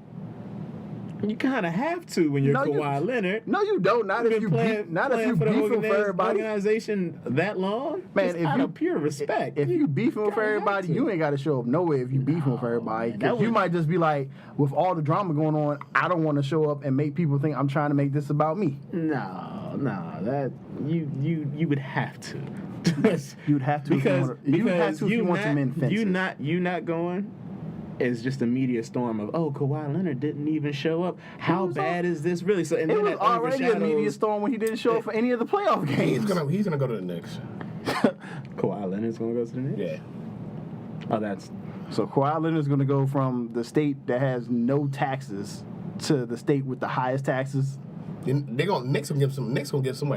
You kind of have to when you're No, you- Kawhi Leonard. No, you don't. Not You've if been you playing, beef, not if playing you for the beefing for everybody. organization that long. Man, Just if out you of pure respect, if you beefing with gotta have everybody, to. you ain't got to show up nowhere. If you beefing with everybody, man, 'cause that you would- might just be like, with all the drama going on, I don't want to show up and make people think I'm trying to make this about me. No, that you would have to. You'd have to if you because want to- you'd have to if you want to mend fences. you not going is just a media storm of Kawhi Leonard didn't even show up. How was bad is this really? So and It then was that already a media overshadows storm when he didn't show up for any of the playoff He's games. gonna go to the Knicks. Kawhi Leonard's gonna go to the Knicks. Yeah. Oh, that's So Kawhi Leonard's going to go from the state that has no taxes to the state with the highest taxes. Knicks gonna give somebody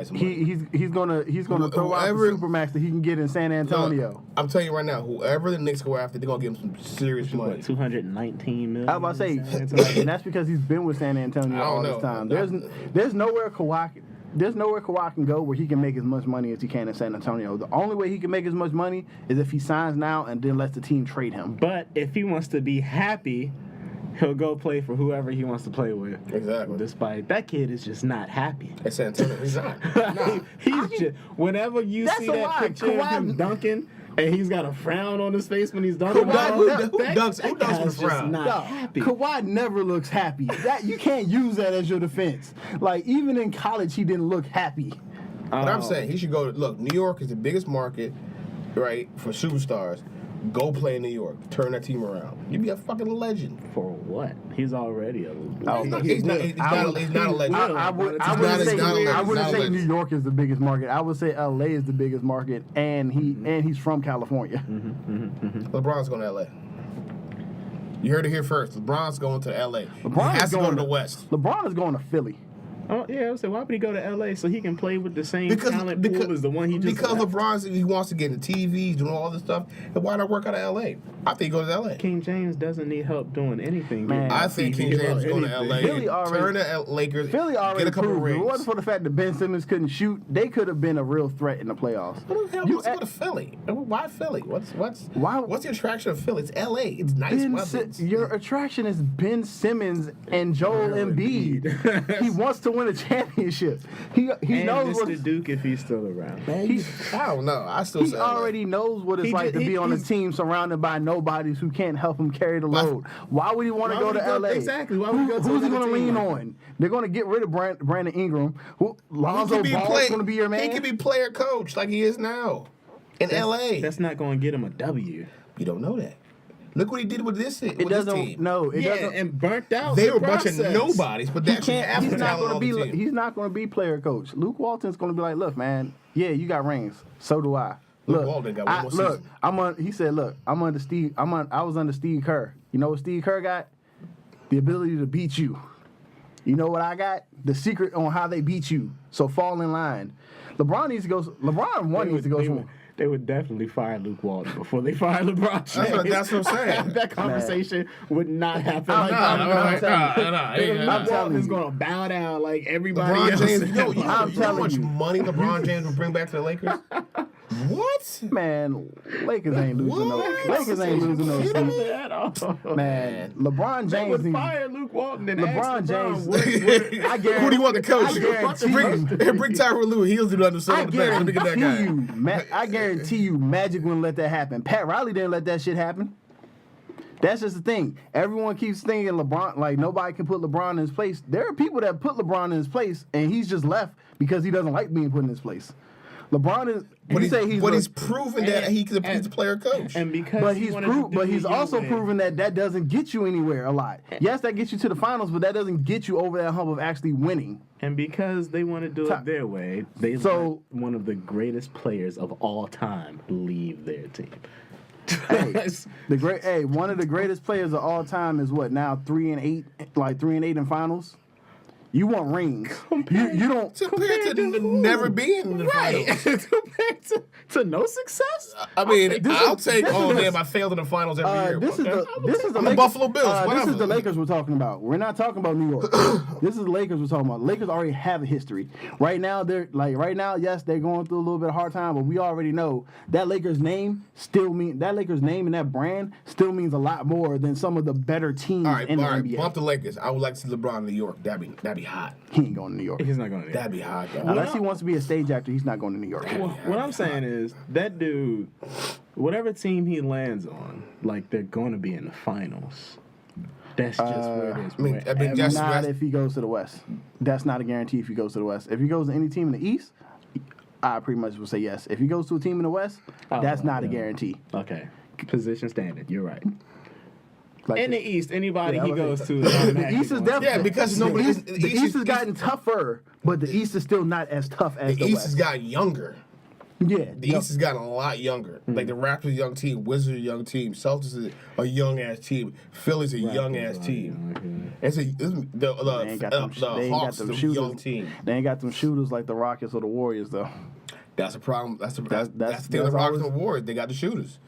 some money. He's gonna throw out the Whoever- supermax that he can get in San Antonio. I'm telling you right now, whoever the Knicks go after, they're gonna give him some serious money. what, 219 million. I was about to in San say, Antonio? and that's because he's been with San Antonio I all don't this know. time. There's nowhere Kawhi can go where he can make as much money as he can in San Antonio. The only way he can make as much money is if he signs now and then lets the team trade him. But if he wants to be happy, he'll go play for whoever he wants to play with. Exactly. Despite that kid is just not happy. At San Antonio, he's not. He's just whenever you That's see a that lie. picture of him Kawhi- dunking and he's got a frown on his face when he's dunking. Who dunks with a frown? Not No, happy. Kawhi never looks happy. That you can't use that as your defense. Like even in college, he didn't look happy. But I'm saying he should go. Look, New York is the biggest market, right, for superstars. Go play in New York. Turn that team around. You'd be a fucking legend. For what? He's already a. He's not a legend. I wouldn't say New York is the biggest market. I would say LA is the biggest market, and he's from California. LeBron's going to L.A. You heard it here first. LeBron's going to L.A. LeBron he is has to go going to the West. LeBron is going to Philly. Oh yeah, I was saying, why would he go to LA so he can play with the same talent pool as the one he just because left? LeBron's he wants to get into TV, doing all this stuff. And why not work out of LA? I think he goes to LA. King James doesn't need help doing anything. Man, I think King James is going to LA. Philly already- Turn the Lakers. Philly already get a couple proved it. If rings. it wasn't for the fact that Ben Simmons couldn't shoot, they could have been a real threat in the playoffs. What the hell? Let's go to Philly. Why Philly? What's the attraction of Philly? It's LA. It's nice weather. Your attraction is Ben Simmons and Joel Embiid. He wants to win a championship. He and knows what Mr. Duke if he's still around. I don't know. I still he say already knows what it's He like ju- to be he- on a he's- team surrounded by nobodies who can't help him carry the load. Why would he want to Why go would to he go- LA? exactly. Why would he go to Who's he another going to team lean like on? They're going to get rid of Brandon Ingram. LA. Lonzo Ball's going to be your man. He could be player coach like he is now in LA. That's not going to get him a W. You don't know that. Look what he did with this It with this doesn't. team. No, it Yeah, doesn't. and burnt out. They the were a bunch of process. nobodies, but they He actually can't. have He's the not talent going on to the be. team. He's not going to be player coach. Luke Walton's going to be like, look, man. Yeah, you got rings. So do I. Luke Walton got one more look. season. He said, look. I was under Steve Kerr. You know what Steve Kerr got? The ability to beat you. You know what I got? The secret on how they beat you. So fall in line. LeBron needs to go. LeBron needs to go. They would definitely fire Luke Walton before they fired LeBron James. That's what I'm saying. That conversation would not happen like I'm that. I'm telling Walton's you. going to bow down like everybody LeBron else. James, you know I'm how telling much you. money LeBron James will bring back to the Lakers? What? Man, Lakers ain't losing no. What? Lakers ain't losing no Get sleep. over at all. Man, LeBron They James. would needs- fire Luke Walton and LeBron ask James- LeBron, I guarantee. Who do you want to coach? I guarantee Bring Tyronn Lue. He'll do nothing so I the best. Let me get that guarantee guy. you. I guarantee you, Magic wouldn't let that happen. Pat Riley didn't let that shit happen. That's just the thing. Everyone keeps thinking LeBron, like nobody can put LeBron in his place. There are people that put LeBron in his place, and he's just left because he doesn't like being put in his place. LeBron is. He's proven that he's a player coach. and because But he he's wanted to do but he's it also your way. proven that doesn't get you anywhere a lot. Yes, that gets you to the finals, but that doesn't get you over that hump of actually winning. And because they want to do it their way, they So- let one of the greatest players of all time leave their team. Hey, one of the greatest players of all time is what now 3-8, like 3-8 in finals. You want rings. You don't. Compared to never being in the finals. Compared to no success? I mean, I'll take, this oh is- damn, I failed in the finals every year. This is Okay. the I'm the Lakers, Buffalo Bills, this whatever. is the Lakers we're talking about. We're not talking about New York. This is the Lakers we're talking about. Lakers already have a history. Right now, yes, they're going through a little bit of hard time, but we already know that Lakers name and that brand still means a lot more than some of the better teams All right, in the NBA. bump the Lakers. I would like to see LeBron in New York. That'd be hot. He ain't going to New York. He's not going to. That'd be hot, though. Unless he wants to be a stage actor, he's not going to New York. What I'm saying is that dude, whatever team he lands on, like they're going to be in the finals. That's just where it is. I mean, wherever. just- Not if he goes to the West. That's not a guarantee if he goes to the West. If he goes to any team in the East, I pretty much would say yes. If he goes to a team in the West, that's not a guarantee. Okay. Position standard. You're right. Like In the East, anybody Yeah, he I goes was- to, the East is definitely Yeah, because nobody- the East has gotten tougher, but the East is still not as tough as The the East West. has got younger. Yeah, The East has gotten a lot younger. Like the Raptors, a young team. Wizards, a young team. Celtics is a young ass team. Philly's a young ass team. It's They ain't got them, the they ain't got Hawks them is a young shooters. team. They ain't got them shooters like the Rockets or the Warriors though. That's a problem. That's the thing. The that's Rockets always- and Warriors, they got the shooters.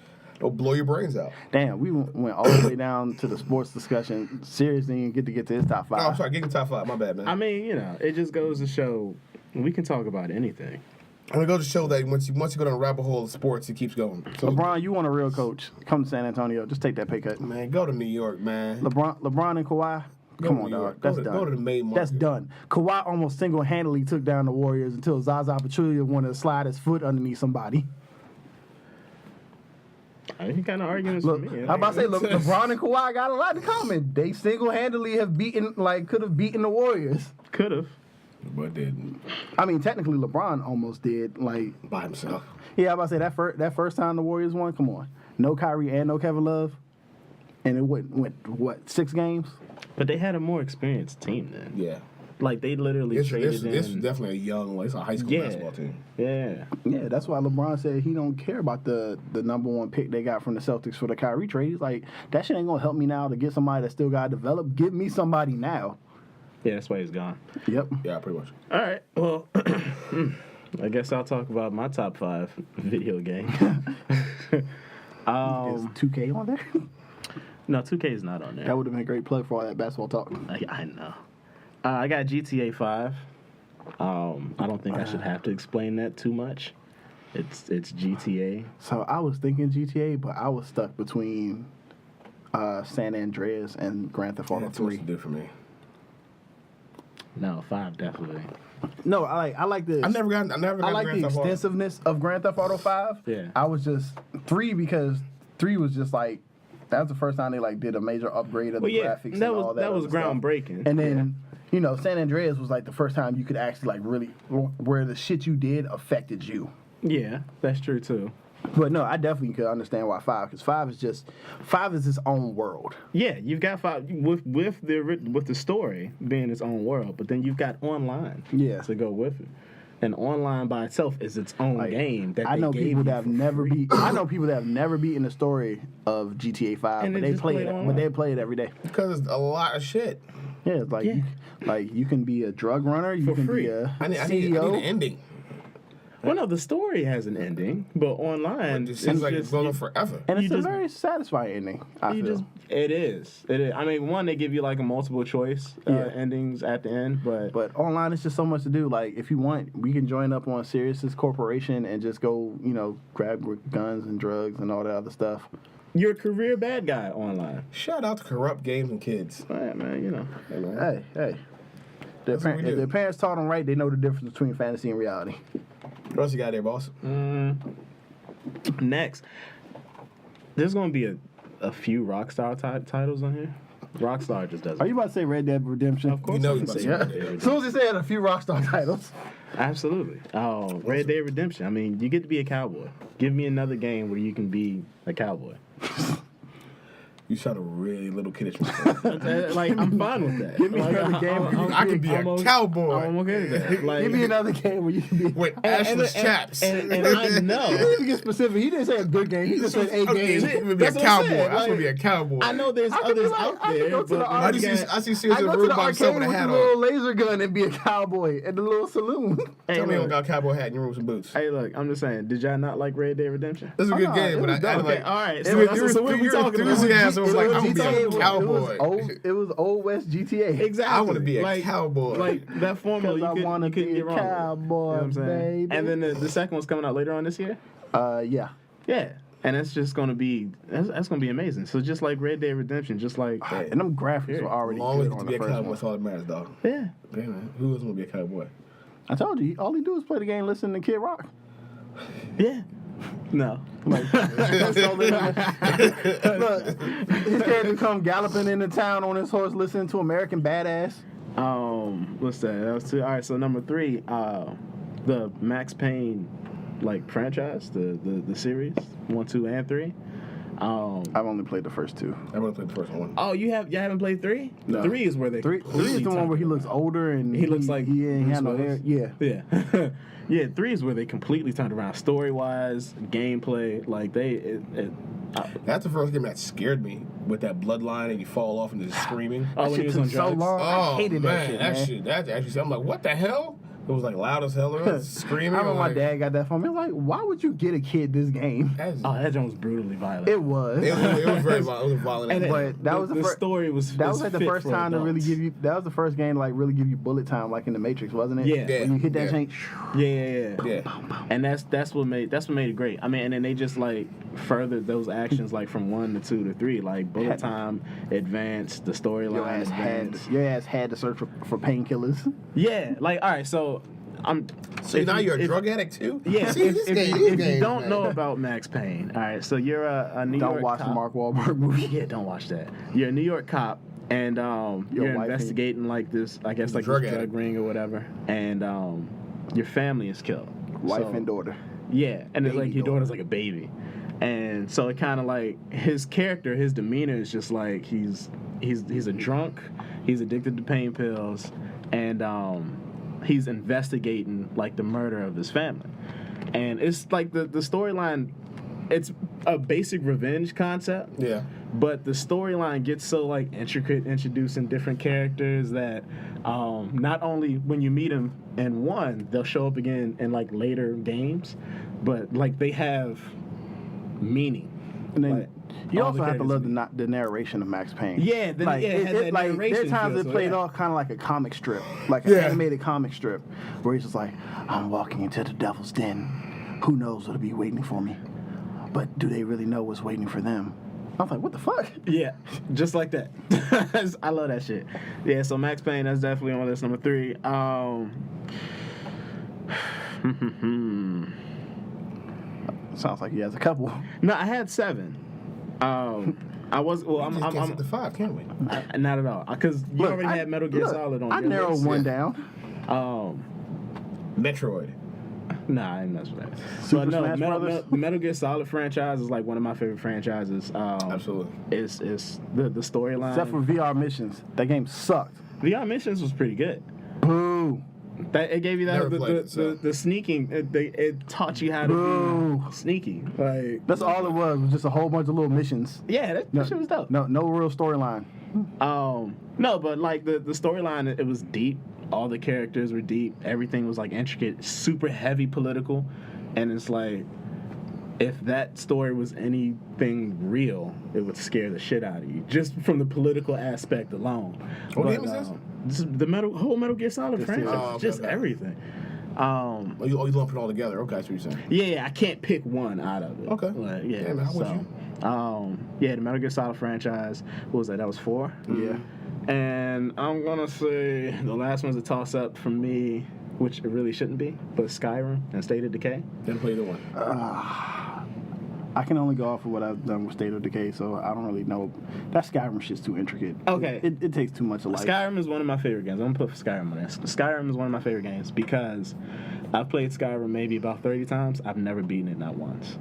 They'll blow your brains out. Damn, we went all the way down to the sports discussion. Seriously, didn't get to his top Oh, I'm five. sorry. Get in top five. My bad, man. I mean, it just goes to show we can talk about anything. I'm gonna go to show that once you go down the rabbit hole of sports, it keeps going. So, LeBron, you want a real coach? Come to San Antonio. Just take that pay cut. man, go to New York, man. LeBron and Kawhi. Go Come to on, New dog. York. That's Go done. to the main That's market. done. Kawhi almost single-handedly took down the Warriors until Zaza Pachulia wanted to slide his foot underneath somebody. I think kind of arguments Look, for me. I'm about to say, look, LeBron and Kawhi got a lot in common. They single-handedly have could have beaten the Warriors. Could have. But didn't I mean, technically, LeBron almost did. Like, by himself. yeah, I'm about to say that first time the Warriors won. Come on, no Kyrie and no Kevin Love, and it went what 6 games? But they had a more experienced team then. Yeah. Like they literally It's traded it's in. definitely a young, it's a high school Yeah. basketball team. Yeah. Yeah, that's why LeBron said he don't care about the number 1 pick they got from the Celtics for the Kyrie trade. He's like, that shit ain't gonna help me now to get somebody that still got to develop. Give me somebody now. Yeah, that's why he's gone. Yep. Yeah, pretty much. All right. Well, I guess I'll talk about my top 5 video game. Is 2K on there? No, 2K is not on there. That would have been a great plug for all that basketball talk. I know. I got GTA 5. I don't think I should have to explain that too much. It's GTA. So I was thinking GTA, but I was stuck between San Andreas and Grand Theft Auto That's too much 3. to do for me. No, 5 definitely. No, I like the I never got I like Grand the Theft Auto. extensiveness of Grand Theft Auto 5. Yeah. I was just 3 because 3 was just like that was the first time they like did a major upgrade of the graphics and all that. That was other stuff. groundbreaking. And then San Andreas was like the first time you could actually like really where the shit you did affected you. Yeah, that's true too. But no, I definitely could understand why 5 because 5 is its own world. Yeah, you've got 5 with the story being its own world, but then you've got online. Yeah. To go with it. And online by itself is its own game. That I know they gave people you that have for never free. I know people that have never beaten the story of GTA 5, And but they they just play play it. it But they online. play it every day. Because it's a lot of shit. Yeah, it's like Yeah. you can be a drug runner, you For can free. be a I need CEO. an ending. Well, no, the story has an ending, but online It seems like it's going on forever. And it's You a just- very satisfying ending. I feel. It is. I mean, one, they give you like a multiple choice endings at the end, But online, it's just so much to do. Like, if you want, we can join up on Sirius's corporation and just go, grab guns and drugs and all that other stuff. you're a career bad guy online. Shout out to corrupt games and kids. All right, man, Hey, man. Hey. That's what we If do. their parents taught them right, they know the difference between fantasy and reality. What else you got there, boss? Next, there's gonna be a few Rockstar titles on here. Rockstar just doesn't. Are you about to say Red Dead Redemption? Of course, You know I you can about to say say Red Red Dead Dead. As Redemption. soon as he said a few Rockstar titles. Absolutely. Oh, Red Dead Redemption. I mean, you get to be a cowboy. Give me another game where you can be a cowboy. You sound a really little kiddish. Like, I'm fine with that. Give me another game where you I could be a cowboy. I'm okay with that. Like, Give me another game where you can be. With ashless chaps. and I know. He didn't get specific. He didn't say a good game. He just said a Okay, game. I'm gonna be a That's what I'm cowboy. saying, I'm gonna like, be a cowboy. I know there's I could be others like- out I could there, go to the but I see Sirius I in go the to room the by himself arcade with a with the hat little on. laser gun and be a cowboy at the little saloon. Hey, Tell me you look, don't got a cowboy hat in your room with some boots. hey, look, I'm just saying, did y'all not like Red Dead Redemption? This is a Oh, good no, game, it but was I dope. like. Okay, all right. So So what are we talking about? enthusiasm was like, I'm gonna be a GTA was- cowboy. It was old West GTA. Exactly. I want to be a like, cowboy. Like that formula, 'Cause you I couldn't, wanna you couldn't be get a wrong. with it. cowboy, You know what I'm saying? baby. And then the second one's coming out later on this year. Yeah. Yeah, and it's just gonna be that's gonna be amazing. So just like Red Dead Redemption, just like And them graphics were as already long as good you on get to be the a first cowboy, one. that's all that matters, dog. yeah. Yeah, man. Who doesn't want to be a cowboy? I told you, all he do is play the game, listen to Kid Rock. Yeah. No. Like, look, his character come galloping into town on his horse, listening to American Badass. What's that? That was 2. All right, so number 3, the Max Payne like franchise, the series 1, 2, and 3. I've only played the first 2. I want to play the first one. Oh, you haven't played 3? No. 3 is where they 3 is the one where he looks older and He looks like he ain't Bruce had no hair. Willis. Yeah. Yeah. Yeah, 3 is where they completely turned around story-wise, gameplay, like That's the first game that scared me with that bloodline and you fall off and just screaming. Oh, That when he shit was on took so drugs. long. Oh, I hated man, that shit, man. that actually, I'm like, what the hell? It was like loud as hell. It was screaming. I remember my like, dad got that for me. I'm like, why would you get a kid this game? That's, Oh, that joint was brutally violent. It was. it was very violent. It was violent. And But that was the first- story was That was like the fit first for time to really adults. give you. That was the first game to like really give you bullet time, like in the Matrix, wasn't it? Yeah. When you hit that Yeah. jank. Yeah. yeah. And that's what made it great. I mean, and then they just like furthered those actions like from 1 to 2 to 3, like bullet time, advanced, the Your storyline advanced. ass had to search for painkillers. Yeah, like all right, so I'm. So if now you- you're a if- drug addict too? Yeah, See, this game, if you don't know about Max Payne, all right, so you're a New York Don't watch cop. the Mark Wahlberg movie. Yeah, don't watch that. You're a New York cop, and you're wife investigating like this, I guess, like Drug this drug addict. ring or whatever, and your family is killed. Wife So- and daughter. Yeah, and it's Baby like your daughter. daughter's like a baby, and so it kind of like his character, his demeanor is just like he's a drunk, he's addicted to pain pills, and he's investigating like the murder of his family, and it's like the storyline. It's a basic revenge concept. Yeah. But the storyline gets so like intricate, introducing different characters that not only when you meet them in one, they'll show up again in like later games, but like they have meaning. And then Like, you all also the have to love characters the narration of Max Payne. Yeah, like, it has that like narration there's times feel, it so played yeah. off kind of like a comic strip, like an Yeah. animated comic strip, where he's just like, I'm walking into the devil's den. Who knows what'll be waiting for me? But do they really know what's waiting for them? I was like, what the fuck? Yeah, just like that. I love that shit. Yeah, so Max Payne, that's definitely on list number 3. Sounds like he has a couple. No, I had 7. I was well. We just can't sit to 5, can we? Not at all, because you already had Metal Gear Solid on. I your narrowed list. one down. Metroid. Nah, I ain't mess with that. Super But no, Smash Brothers? the Metal Gear Solid franchise is like one of my favorite franchises. Absolutely. It's the storyline. Except for VR missions. That game sucked. VR Missions was pretty good. Boo. That it gave you Never that played it, so. the sneaking. It taught you how to Boo. be sneaky. Like That's all it was just a whole bunch of little missions. yeah, that shit was dope. No real storyline. No, but like the storyline, it was deep. All the characters were deep. Everything was like intricate, super heavy political, and it's like if that story was anything real, it would scare the shit out of you just from the political aspect alone. What game is this? This is the whole Metal Gear Solid franchise, Oh, okay, just okay. everything. Oh, you lump it all together. Okay, that's what you're saying. Yeah, I can't pick one out of it. Okay. Like, yeah, Yeah, man, I'm with so, yeah, the Metal Gear Solid franchise. What was that? That was 4. Yeah. And I'm gonna say the last one's a toss up for me, which it really shouldn't be, but Skyrim and State of Decay. Didn't play either one. I can only go off of what I've done with State of Decay, so I don't really know. That Skyrim shit's too intricate. Okay. It takes too much of life. Skyrim is one of my favorite games. I'm gonna put Skyrim on this. Skyrim is one of my favorite games because I've played Skyrim maybe about 30 times. I've never beaten it not once.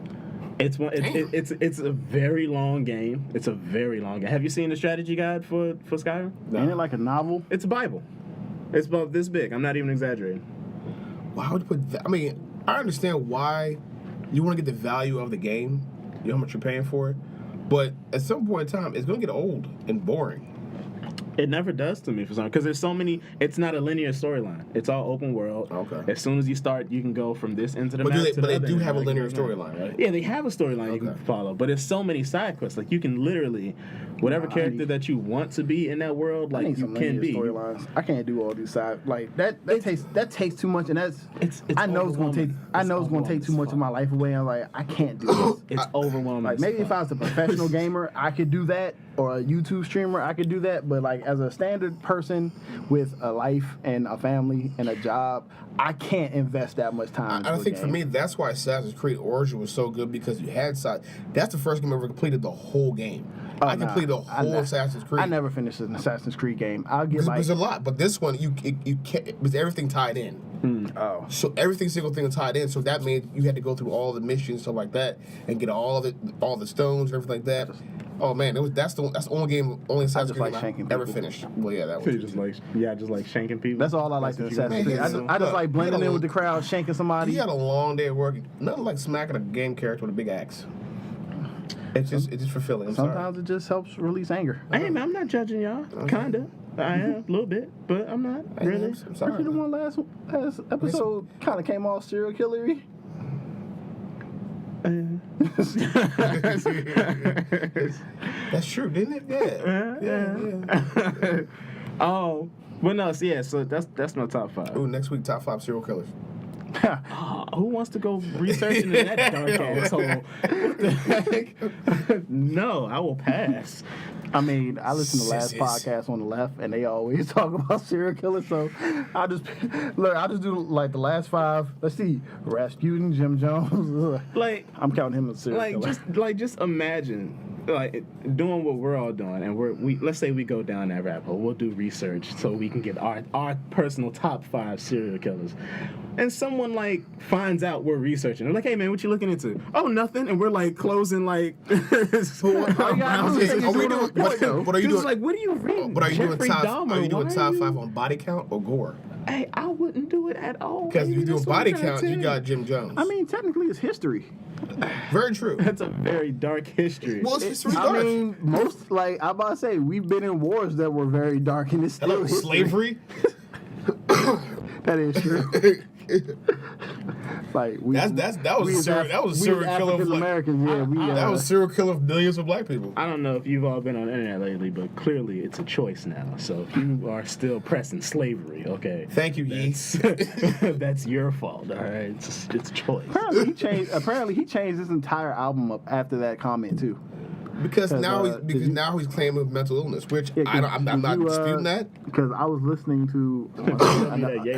It's one. It's a very long game. It's a very long game. Have you seen the strategy guide for Skyrim? Ain't it like a novel? It's a Bible. It's about this big. I'm not even exaggerating. Why would you put that? I mean, I understand why you want to get the value of the game, you know how much you're paying for it, but at some point in time, it's going to get old and boring. It never does to me for some because there's so many. It's not a linear storyline. It's all open world. Okay. As soon as you start, you can go from this into the But, map. they do have a like, linear storyline, right? Yeah, they have a storyline you can Okay. follow, but it's so many side quests. Like you can literally, whatever Nah, I character need- that you want to be in that world, I like need you some can linear be. storylines. I can't do all these side like that. That takes too much, and that's It's I know it's gonna take. overwhelming. I It's know it's gonna take too overwhelming much as of my fuck. life away. I'm like, I can't do this. It's overwhelming. Like as maybe fuck. if I was a professional gamer, I could do that, or a YouTube streamer, I could do that. But like as a standard person with a life and a family and a job, I can't invest that much time. I into a think for game. me, that's why Assassin's Creed Origin was so good because you had side. That's the first game I ever completed the whole game. Oh, I nah. completed the whole Assassin's Creed. I never finished an Assassin's Creed game. I'll get like There's a lot, but this one you can't. It was everything tied in. oh. So everything single thing was tied in. So that meant you had to go through all the missions, stuff like that, and get all the stones, everything like that. Oh man, that's the only Assassin's just Creed like game shanking I ever people. finished. Well, yeah, that So was you just like shanking people. That's all I like in That's what Assassin's you Creed. gonna Man, I just like look, blending you in know- with the crowd, shanking somebody. He had a long day of work. Nothing like smacking a game character with a big axe. It's just fulfilling. I'm Sometimes it just helps release anger. Hey man, I'm not judging y'all. Kinda. I am a little bit, but I'm not Hey, really. I'm sorry. Actually, the one last episode kind of came off serial killery. That's true, didn't it? Yeah. Oh, but no, so yeah. So that's my top 5. Ooh, next week, top 5 serial killers. Who wants to go researching in that dark asshole? What the heck? No, I will pass. I mean, I listen to last Sissies. podcast on the left, and they always talk about serial killers. So I'll just do like the last 5. Let's see, Rasputin, Jim Jones. Like, I'm counting him as a serial killer. just imagine like doing what we're all doing, and we let's say we go down that rabbit hole. We'll do research so we can get our personal top 5 serial killers. And someone like finds out we're researching. They're like, "Hey man, what you looking into?" "Oh, nothing." And we're like closing like. But are you doing? Like, what do you read? But are you doing Jeffrey top? Dahmer, Are you doing why top you- 5 on body count or gore? Hey, I wouldn't do it at all. Because if you do a That's what I'm body trying to count, tell you got Jim Jones. I mean, technically, it's history. Very true. That's a very dark history. Well, it's history I dark. mean, most like I'm about to say, we've been in wars that were very dark, and it's still Hello, history. slavery. That is true. Like that was a serial killer of African Americans. Yeah, we that was serial killer of millions of black people. I don't know if you've all been on the internet lately, but clearly it's a choice now. So if you are still pressing slavery, okay. Thank you, Yee. That's your fault, all right? It's a choice. Apparently he changed his entire album up after that comment too. Because now did you- now he's claiming mental illness, which Yeah, I'm not disputing that. Because I was listening to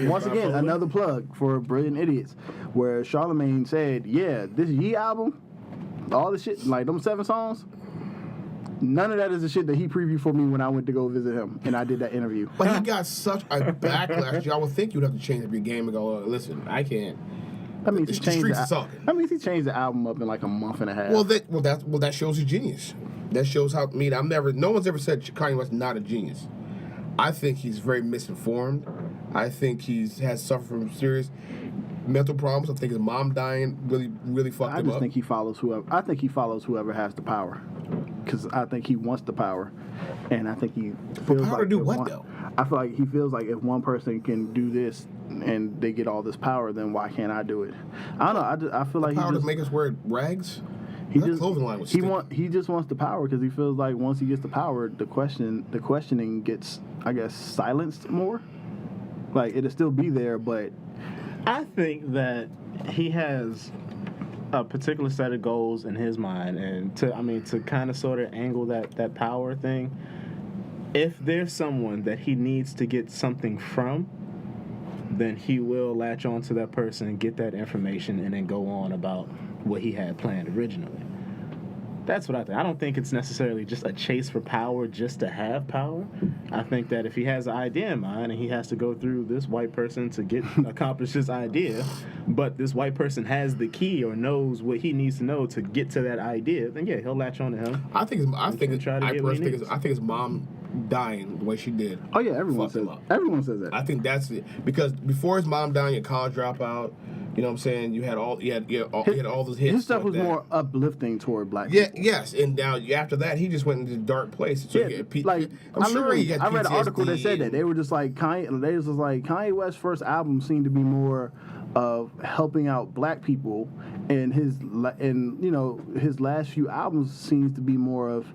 once again another plug for Brilliant Idiots, where Charlemagne said, "Yeah, this Yee album, all the shit like them 7 songs, none of that is the shit that he previewed for me when I went to go visit him, and I did that interview." But he got such a backlash. Y'all would think you'd have to change up your game and go, listen, I can't. That means The he changed streets is talking. That means he changed the album up in like a month and a half. Well, that shows his genius. That shows how. No one's ever said Kanye West not a genius. I think he's very misinformed. I think has suffered from serious mental problems. I think his mom dying really fucked him I just up. think he follows whoever. I think he follows whoever has the power, because I think he wants the power, and I think he feels power like to do if what, though? I feel like he feels like if one person can do this and they get all this power, then why can't I do it? I don't know. I feel like Power he to just make us wear rags. he That just clothing line was stupid. he just wants the power because he feels like once he gets the power, the questioning gets, I guess, silenced more. Like it'll still be there, but I think that he has a particular set of goals in his mind, and to kind of sort of angle that power thing. If there's someone that he needs to get something from, then he will latch on to that person and get that information and then go on about what he had planned originally. That's what I think. I don't think it's necessarily just a chase for power just to have power. I think that if he has an idea in mind and he has to go through this white person to accomplish his idea, but this white person has the key or knows what he needs to know to get to that idea, then yeah, he'll latch on to him. I think his mom dying the way she did. oh yeah, everyone fucked him says up. everyone says that. I think that's it. Because before his mom dying, your college dropout, you know what I'm saying? You had all those hits. His stuff like was that. more uplifting toward black Yeah, people. yes, and now after that, he just went into a dark place. So Yeah, I read an article that said that they were just like Kanye West's first album seemed to be more of helping out black people, and his last few albums seems to be more of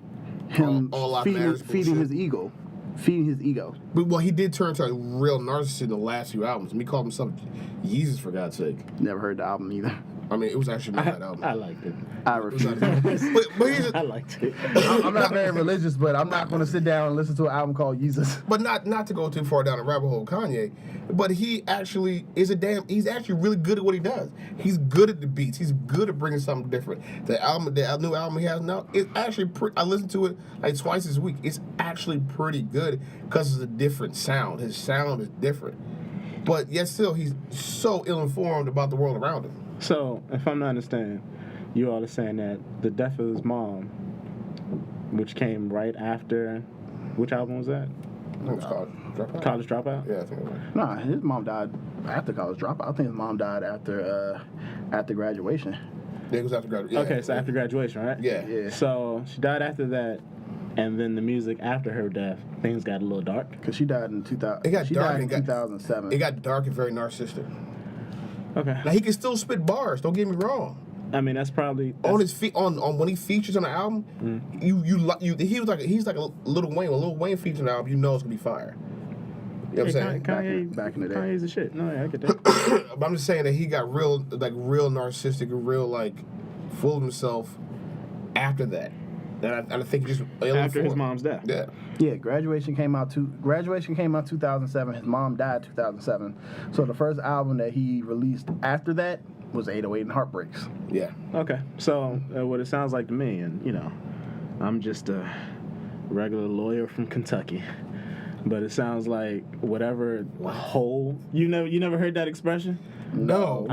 him All Life Matters feeding his bullshit. ego. But he did turn to a real narcissist in the last few albums. And he called himself Jesus, for God's sake. Never heard the album either. I mean, it was actually not that album. I liked it. I refuse. but here's I liked it. I'm not very religious, but I'm not going to sit down and listen to an album called Jesus. But not to go too far down the rabbit hole, Kanye. But he actually he's actually really good at what he does. He's good at the beats. He's good at bringing something different. The new album he has now, it's actually I listen to it like twice this week. It's actually pretty good because it's a different sound. His sound is different. But yet still, he's so ill-informed about the world around him. So, if I'm not understanding, you all are saying that the death of his mom, which came right after, which album was that? I think it was College Dropout. College Dropout? Yeah, I think it was. Nah, his mom died after College Dropout. I think his mom died after graduation. Yeah, it was after graduation. Yeah, Okay, so after graduation, right? Yeah. Yeah. So she died after that, and then the music after her death, things got a little dark. Because she died in 2000. It got she dark died in and got- 2007. It got dark and very narcissistic. Okay. Now he can still spit bars. Don't get me wrong. I mean, that's probably On his feet, on when he features on the album, he's like a Lil Wayne. When Lil Wayne features on the album, you know it's gonna be fire. You know what I'm saying? Kanye, Back in the day. Kanye's the shit. No, yeah, I get that. But I'm just saying that he got real narcissistic and real like full of himself after that. And I think he just After his mom's death. Yeah. Yeah, Graduation came out 2007. His mom died 2007. So the first album that he released after that was 808 and Heartbreaks. Yeah. Okay. So what it sounds like to me, and I'm just a regular lawyer from Kentucky, but it sounds like whatever hole you never heard that expression. No.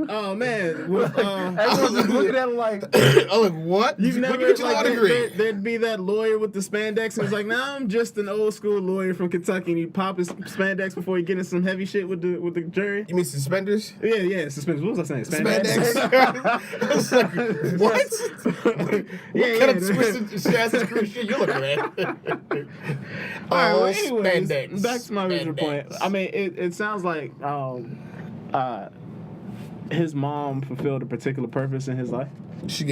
Oh man, with, Everyone's just looking at him like, I'm like, what? you've When never you get your like law there, degree? there'd be that lawyer with the spandex, and he's like, "Nah, I'm just an old school lawyer from Kentucky." And he pop his spandex before he get in some heavy shit with the jury. You mean suspenders? Yeah, suspenders. What was I saying? Spandex. I was like, what? What kind of twisted Assassin's Creed shit you looking at? All right, well, Oh, anyways, spandex. back to my original point. I mean, it sounds like his mom fulfilled a particular purpose in his life, She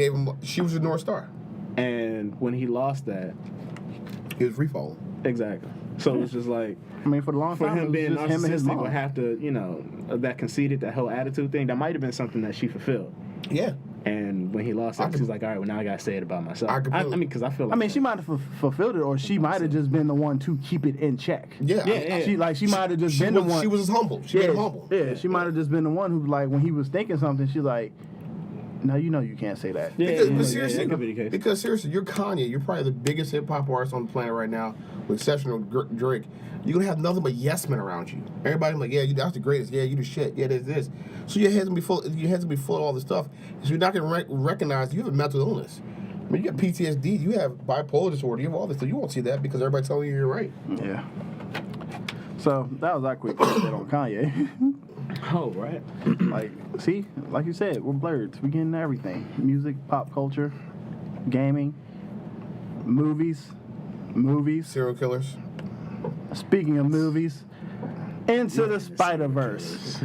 was a North Star. and when he lost that, He was free falling. exactly. So it's just like I mean, for the long for time, him it was being just him and his narcissistic mom. would have to, that conceited, that whole attitude thing. That might have been something that she fulfilled. Yeah. And when he lost that, she's like, all right, well now I gotta say it about myself. I I completely- mean, because I feel like I mean, she might have fulfilled it, or she might have just been the one to keep it in check. Yeah. Yeah. She might have just been the one. She was humble. She made him humble. Yeah, she might have just been the one who, like, when he was thinking something, she's like, "No, you can't say that." Yeah, But seriously, that could be the case. because seriously, you're Kanye. You're probably the biggest hip hop artist on the planet right now, with exception of Drake. You're gonna have nothing but yes men around you. Everybody's like, yeah, that's the greatest. Yeah, you the shit. Yeah, there's this. So your head's gonna be full. Your head's gonna be full of all this stuff. So you're not gonna recognize you have a mental illness. I mean, you have PTSD. You have bipolar disorder. You have all this. So you won't see that because everybody's telling you you're right. Yeah. So that was our quick update on Kanye. oh right. Like, see, like you said, we're Blerds. We get into everything: music, pop culture, gaming, movies. Serial killers. Speaking of movies, Into the Spider-Verse.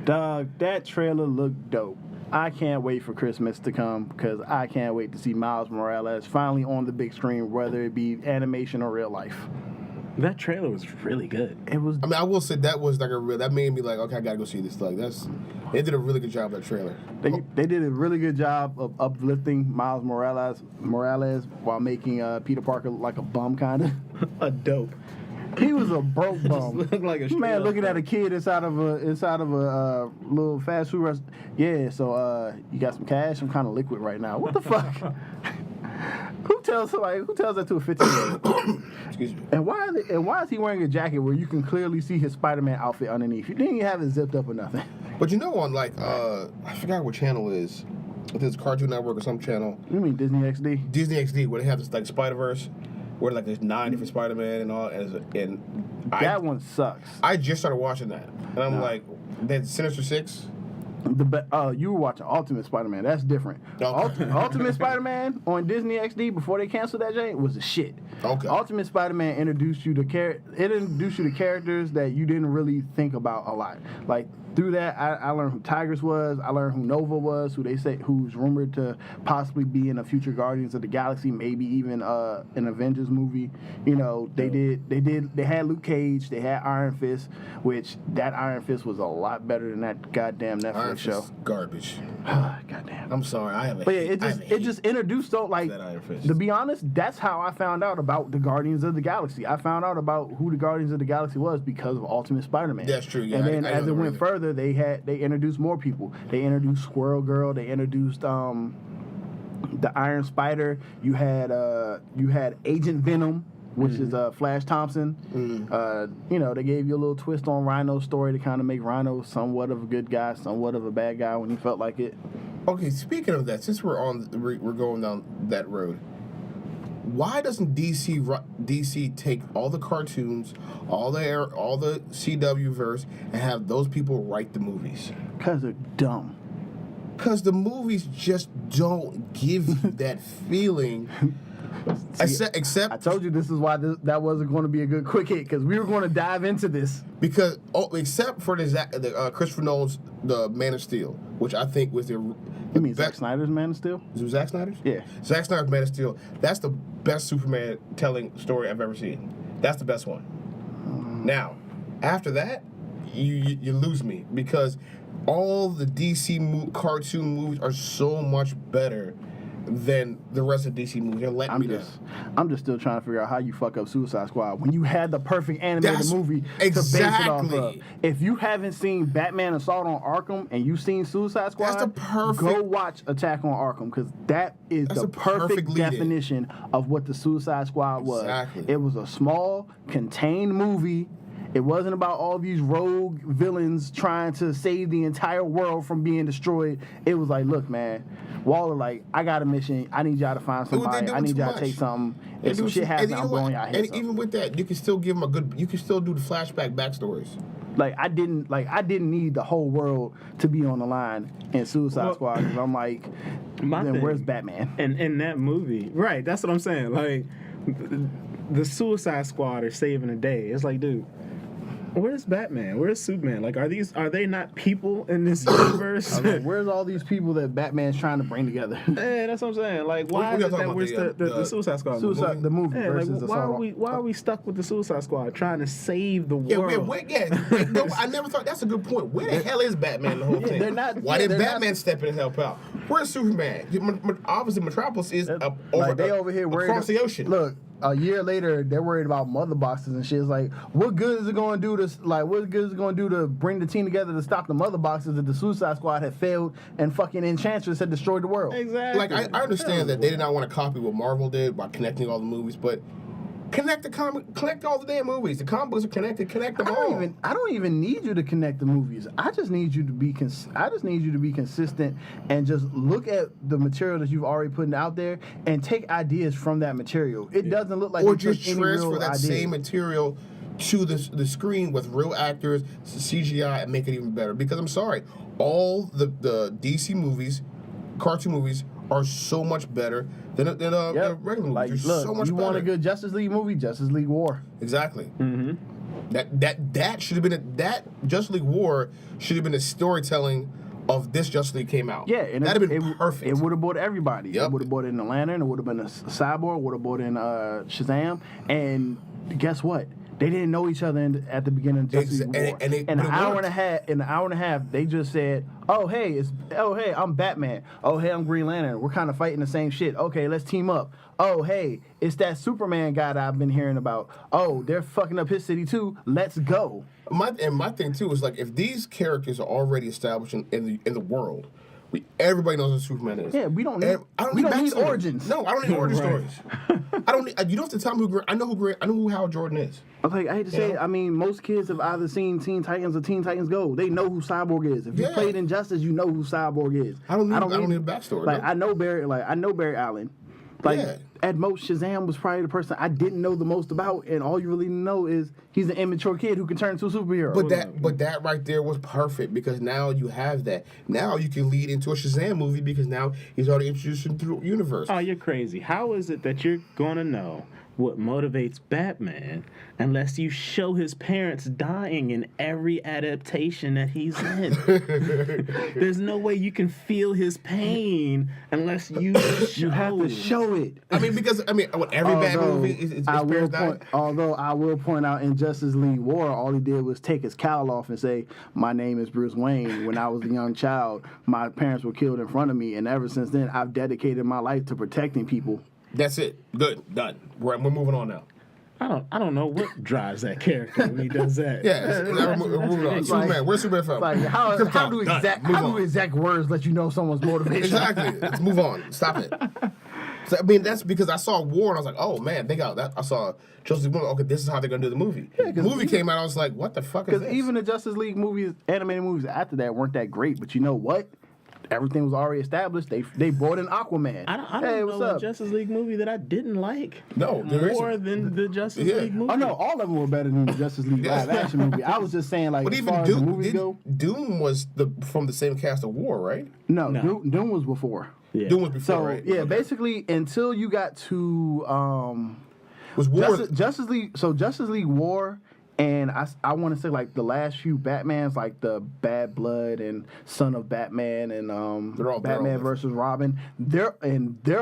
Dog, that trailer looked dope. I can't wait for Christmas to come because I can't wait to see Miles Morales finally on the big screen, whether it be animation or real life. That trailer was really good. It was. I mean, I will say that was like that made me like, okay, I gotta go see this. Like they did a really good job of that trailer. They did a really good job of uplifting Miles Morales while making Peter Parker like a bum, kind of. A dope. He was a broke bum. Looked like a Man, straight looking up at a kid inside of a little fast food restaurant. Yeah, so you got some cash? I'm kind of liquid right now. What the fuck? Who tells that to a 15-year-old? Excuse me. And why is he wearing a jacket where you can clearly see his Spider-Man outfit underneath? You didn't even have it zipped up or nothing. But you know, on like I forgot what channel it is. I think it's Cartoon Network or some channel. You mean Disney XD? Disney XD, where they have this like Spider-Verse, where like there's 9 different Spider-Man and all, and That one sucks. I just started watching that, and I'm like, then Sinister Six. You were watching Ultimate Spider-Man. That's different. Okay. Ultimate Spider-Man on Disney XD before they canceled that joint was the shit. Okay. Ultimate Spider-Man introduced you to characters that you didn't really think about a lot. Like through that, I learned who Tigress was. I learned who Nova was, who's rumored to possibly be in a future Guardians of the Galaxy, maybe even an Avengers movie. You know, they had Luke Cage, they had Iron Fist, which that Iron Fist was a lot better than that goddamn Netflix Iron show. Fist, garbage. Goddamn. I'm sorry, I have a. But yeah, hate- I have a it hate just introduced that Iron Fist. to be honest, that's how I found out about the Guardians of the Galaxy. I found out about who the Guardians of the Galaxy was because of Ultimate Spider-Man. That's true, yeah, And then I as know it the went reason. further, they introduced more people. They introduced Squirrel Girl. They introduced the Iron Spider. You had Agent Venom, which is Flash Thompson. They gave you a little twist on Rhino's story to kind of make Rhino somewhat of a good guy, somewhat of a bad guy when he felt like it. Okay, speaking of that, since we're going down that road, why doesn't DC take all the cartoons, all the CW verse, and have those people write the movies? Because they're dumb. Because the movies just don't give you that feeling. Except I told you this is why that wasn't going to be a good quick hit, because we were going to dive into this. because except for the Christopher Nolan's The Man of Steel, which I think was the You mean Zack Snyder's Man of Steel? Is it Zack Snyder's? Yeah. Zack Snyder's Man of Steel. That's the best Superman telling story I've ever seen. That's the best one. Now, after that, you lose me, because all the DC cartoon movies are so much better than the rest of DC movies. They're letting me down. I'm just still trying to figure out how you fuck up Suicide Squad when you had the perfect animated movie to base it off of. Exactly. If you haven't seen Batman Assault on Arkham and you've seen Suicide Squad, That's the perfect- go watch Attack on Arkham, because that is That's the a perfect perfect lead-in. definition of what the Suicide Squad was. Exactly. It was a small, contained movie. It wasn't about all these rogue villains trying to save the entire world from being destroyed. It was like, look, man, Waller, like, I got a mission. I need y'all to find somebody. I need y'all to take something. If some shit happens, I'm blowing y'all heads And even with that, you can still give them a good. You can still do the flashback backstories. Like I didn't need the whole world to be on the line in Suicide Squad. 'Cause I'm like, then where's Batman? And in that movie, right? That's what I'm saying. Like, the Suicide Squad are saving the day. It's like, dude, where's Batman? Where's Superman? Like, are they not people in this universe? Like, where's all these people that Batman's trying to bring together? Yeah, that's what I'm saying. Like, why is it that where's the Suicide Squad? The movie yeah, versus like, the why song. are we stuck with the Suicide Squad trying to save the world? No, I never thought that's a good point. Where the hell is Batman in the whole thing? They're not. Why did Batman step in and help out? Where's Superman? Obviously, Metropolis is over here worried across the ocean. Look, a year later, they're worried about mother boxes and shit. It's like, what good is it going to do to what good is it going to do to bring the team together to stop the mother boxes if the Suicide Squad had failed and fucking Enchantress had destroyed the world? Exactly. Like I understand that they did not want to copy what Marvel did by connecting all the movies, but connect all the damn movies. The comic books are connected. Connect them all. I don't even need you to connect the movies. I just need you to be consistent and just look at the material that you've already put out there and take ideas from that material. It doesn't look like or you just took any transfer real that ideas. same material to the screen with real actors, CGI, and make it even better. Because I'm sorry, all the DC movies, cartoon movies, are so much better than regular movies. Like, They're look, so much you better. want a good Justice League movie? Justice League War. Exactly. Mm-hmm. That should have been that Justice League War should have been the storytelling of this Justice League came out. Yeah, and that'd have been perfect. It would have brought everybody. Yep. It would have brought in the Lantern. It would have been a Cyborg. Would have brought in Shazam. And guess what? They didn't know each other at the beginning of Justice League War. In an hour and a half, they just said, "Oh hey, I'm Batman. Oh hey, I'm Green Lantern. We're kind of fighting the same shit. Okay, let's team up. Oh hey, it's that Superman guy that I've been hearing about. Oh, they're fucking up his city too. Let's go." My thing too is like if these characters are already established in the world. Everybody knows what Superman is. Yeah, we don't need origins. No, I don't need origin stories. I don't need. You don't have to tell me who. I know who Hal Jordan is. I hate to say it, I mean, most kids have either seen Teen Titans or Teen Titans Go. They know who Cyborg is. If you played Injustice, you know who Cyborg is. I don't need a backstory. Like, I know Barry Allen. Like, at most, Shazam was probably the person I didn't know the most about, and all you really know is he's an immature kid who can turn into a superhero. But that right there was perfect because now you have that. Now you can lead into a Shazam movie because now he's already introduced into the universe. Oh, you're crazy. How is it that you're gonna know what motivates Batman unless you show his parents dying in every adaptation that he's in? There's no way you can feel his pain unless you have to show it. I mean, because every bad movie is parents dying. Although I will point out in Justice League War, all he did was take his cowl off and say, "My name is Bruce Wayne. When I was a young child, my parents were killed in front of me, and ever since then, I've dedicated my life to protecting people." That's it. Good. Done. We're moving on now. I don't know what drives that character when he does that. Yeah. We're moving on. Superman. Where's Superman from? Like, how do exact words let you know someone's motivation? Exactly. Let's move on. Stop it. So, I mean, that's because I saw War and I was like, oh man, they got that. I saw Justice League. Okay, this is how they're gonna do the movie. Yeah, the movie came out. I was like, what the fuck is this? Because even the Justice League movies, animated movies after that weren't that great. But you know what? Everything was already established. They brought in Aquaman. I don't know a Justice League movie that I didn't like. No, more than the Justice League movie. Oh no, all of them were better than the Justice League live action movie. I was just saying, like, but as even far as the movies go, Doom was from the same cast of War, right? No. Doom was before. Yeah. Doom was before, right? Yeah, basically until you got to was War Justice League. So Justice League War. And I want to say, like, the last few Batmans, like the Bad Blood and Son of Batman and Batman versus Robin, they're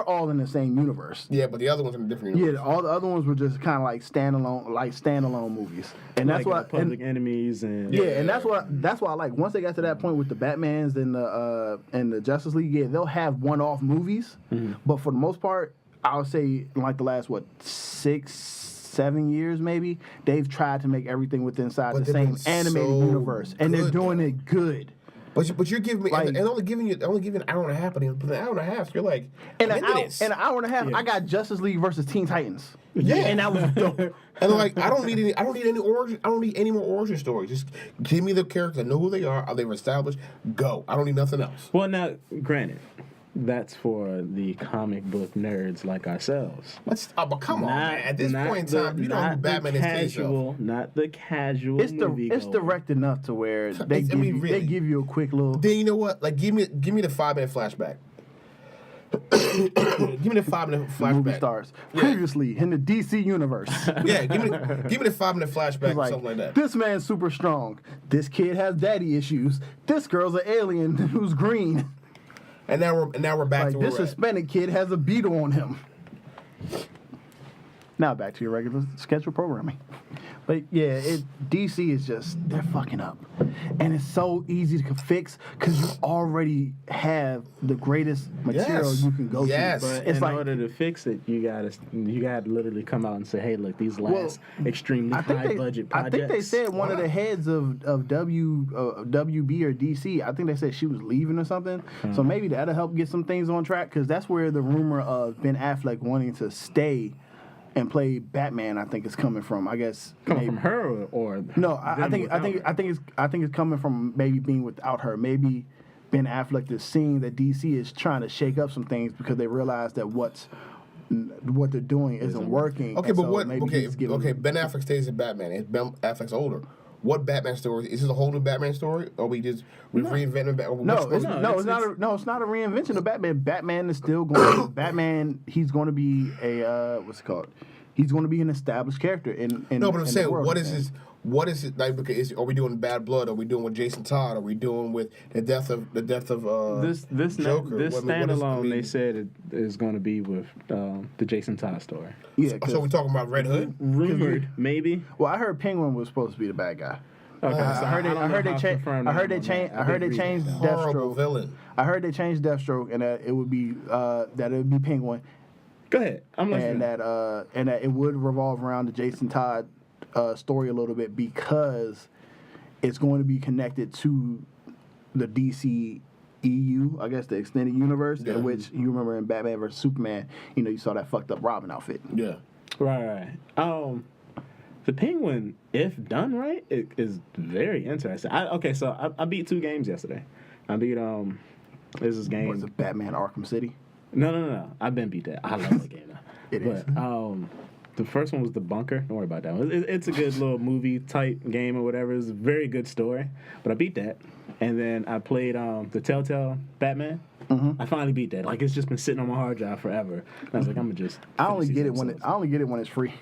all in the same universe. Yeah, but the other ones are in a different universe. Yeah, all the other ones were just kind of like standalone movies. And that's why Public Enemies and and that's why I like once they got to that point with the Batmans and the Justice League, yeah, they'll have one-off movies, but for the most part, I would say like the last 6-7 years maybe, they've tried to make everything within the same animated universe, and they're doing it good. But you're giving me, and only giving an hour and a half, but an hour and a half, you're like, in an hour and a half, I got Justice League versus Teen Titans. Yeah, and that was dope. And like, I don't need any origin. I don't need any more origin stories. Just give me the characters. I know who they are they were established. Go. I don't need nothing else. Well, now, granted, that's for the comic book nerds like ourselves. But come on, man. At this point in time, you know who Batman is. Casual, not the casual. It's direct enough to where they give you a quick little. Then you know what? Like, give me the 5-minute flashback. Give me the 5-minute flashback. Movie stars previously in the DC universe. Yeah, give me the 5-minute flashback or something like that. This man's super strong. This kid has daddy issues. This girl's an alien who's green. And now we're back to where this we're at. Hispanic kid has a beetle on him. Now back to your regular scheduled programming. But yeah, DC is just, they're fucking up. And it's so easy to fix because you already have the greatest material you can go to. But it's in order to fix it, you gotta literally come out and say, hey, look, these last extremely high budget projects. I think they said one of the heads of WB or DC, I think they said she was leaving or something. So maybe that'll help get some things on track because that's where the rumor of Ben Affleck wanting to stay and play Batman, I think, is coming from. I guess from her or no. I think it's coming from maybe being without her. Maybe Ben Affleck is seeing that DC is trying to shake up some things because they realize that what they're doing isn't working. Okay, but so what? Okay, Ben Affleck stays in Batman. And Ben Affleck's older. What Batman story is this? A whole new Batman story, or we reinventing Batman? It's not a reinvention of Batman. Batman is still going. Batman, he's going to be a what's it called? He's going to be an established character in No, but I'm saying, world, what is his? What is it like? Because are we doing Bad Blood? Are we doing with Jason Todd? Are we doing with the death of this Joker? This standalone? They said it is going to be with the Jason Todd story. Yeah. So we're talking about Red Hood? Rumored, maybe. Well, I heard Penguin was supposed to be the bad guy. Okay, so I heard they changed Deathstroke. Villain. I heard they changed Deathstroke and that it would be Penguin. Go ahead. I'm listening. And that it would revolve around the Jason Todd story a little bit because it's going to be connected to the DCEU, I guess the extended universe, in which you remember in Batman vs Superman, you saw that fucked up Robin outfit. Yeah. Right. The Penguin, if done right, it is very interesting. I beat 2 games yesterday. I beat this is game. Was it Batman Arkham City? No. I've been beat that. I love that game now. It is. The first one was The Bunker. Don't worry about that one. It's a good little movie type game or whatever. It's a very good story. But I beat that. And then I played the Telltale Batman. Mm-hmm. I finally beat that. Like, it's just been sitting on my hard drive forever. And I was like, I'm gonna just. I only get it when it's free.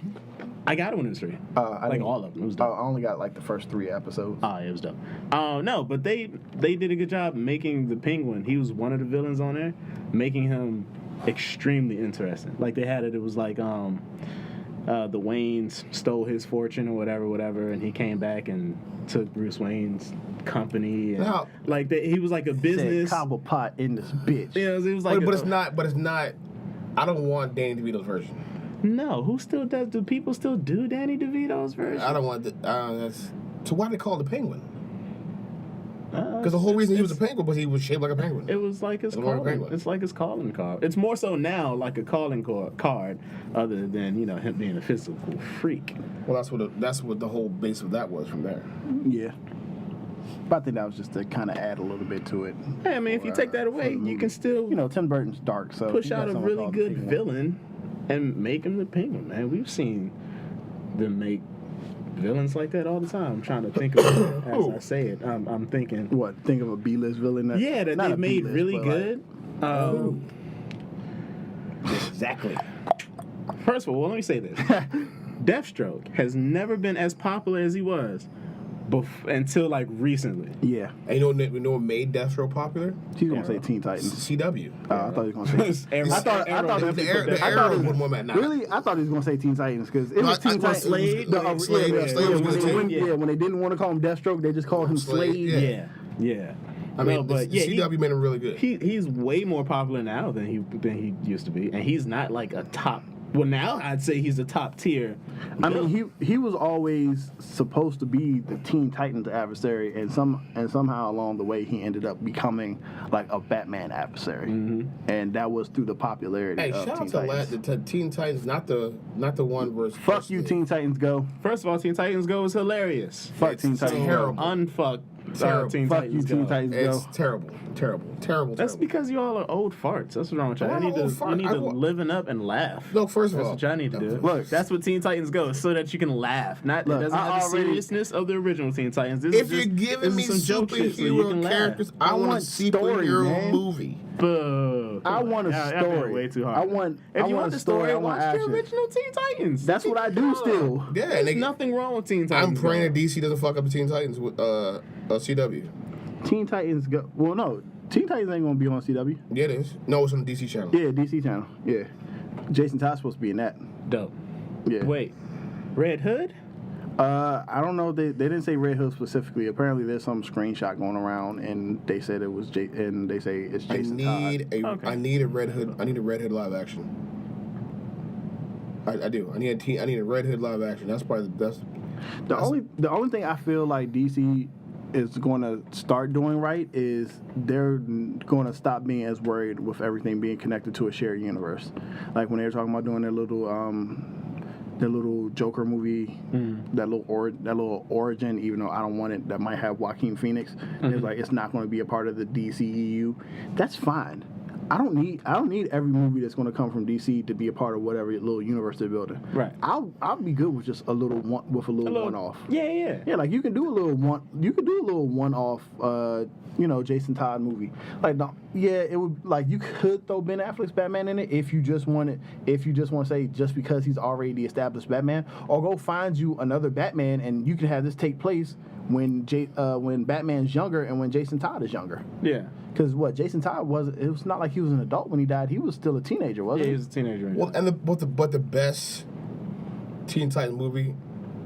I got it when it was free. All of them. It was dope. I only got like the first 3 episodes. Oh, it was dope. No, but they did a good job making the Penguin. He was one of the villains on there, making him extremely interesting. Like they had it. It was like the Waynes stole his fortune or whatever, and he came back and took Bruce Wayne's company. And he was like a business. Cobblepot in this bitch. Yeah, it was like. But it's not. I don't want Danny DeVito's version. No, who still does? Do people still do Danny DeVito's version? I don't want that. So why did they call it the Penguin? Because the whole reason he was a penguin was he was shaped like a penguin. It was like his calling. It's like his calling card. It's more so now like a calling card, other than him being a physical freak. Well, that's what the whole base of that was from there. Yeah. But I think that was just to kind of add a little bit to it. Hey, I mean, if you take that away, you can still Tim Burton's dark, so push out a really good villain and make him the Penguin. Man, we've seen them make villains like that all the time. I'm trying to think of it as I say it. I'm thinking. What? Think of a B-list villain? That they've made really good. Exactly. First of all, let me say this: Deathstroke has never been as popular as he was until like recently. Yeah. And you know what made Deathstroke popular? He's gonna say Teen Titans. CW. I thought he was gonna say. I thought Really, I thought he was gonna say Teen Titans because it was Teen Titans. Slade. When they didn't want to call him Deathstroke, they just called him Slade. Yeah. I mean, CW made him really good. He's way more popular now than he used to be, and he's not like a top Well, now I'd say he's a top tier. I mean, he was always supposed to be the Teen Titans adversary, and somehow along the way he ended up becoming like a Batman adversary, and that was through the popularity. Hey, of shout Teen out Titans. to Teen Titans, not the one versus. Fuck you, Teen Titans Go. First of all, Teen Titans Go is hilarious. Fuck Teen Titans terrible. Go. Unfuck Terrible. Teen Fuck Titans you, Teen Go. Titans It's Go. terrible. That's because you all are old farts. That's what's wrong with y'all. I'm You an old fart. need I to wa- liven up and laugh. No, first of That's all, what y'all need to do. Look, That's what Teen Titans Go, so that you can laugh. Not Look, it doesn't I have the already- seriousness of the original Teen Titans. This if is you're just, giving this me is some joke shit so you can superhero laugh. characters, I I want a want story, superhero man. movie. Boo. I want a Y'all being story. way too hard. I want the a story. I want watch the action. original Teen Titans. That's what I do still. Yeah, There's nigga, nothing wrong with Teen I'm Titans. praying that Go. DC doesn't fuck up the Teen Titans with CW. Teen Titans Go. Well, no, Teen Titans ain't gonna be on CW. Yeah, it is. No, it's on the DC channel. Yeah, DC channel. Yeah, Jason Todd's supposed to be in that. Dope. Yeah. Wait, Red Hood? I don't know. They didn't say Red Hood specifically. Apparently, there's some screenshot going around, and they said it was and they say it's Jason Todd. Okay. I need a Red Hood. I need a Red Hood live action. I do. I need a Red Hood live action. That's probably the best. The only thing I feel like DC is going to start doing right is they're going to stop being as worried with everything being connected to a shared universe. Like when they were talking about doing their little Joker movie, that little origin, even though I don't want it, that might have Joaquin Phoenix. It's like it's not going to be a part of the DCEU. That's fine. I don't need every movie that's going to come from DC to be a part of whatever little universe they're building. Right. I'll be good with just a little one off. Yeah. Yeah, like you can do a little one off Jason Todd movie. Like no, yeah, it would like you could throw Ben Affleck's Batman in it if you just want to say just because he's already the established Batman, or go find you another Batman and you can have this take place when Batman's younger and when Jason Todd is younger. Yeah. Because Jason Todd it was not like he was an adult when he died. He was still a teenager, wasn't Yeah, he? he was a teenager. Right? Well, and the best Teen Titans movie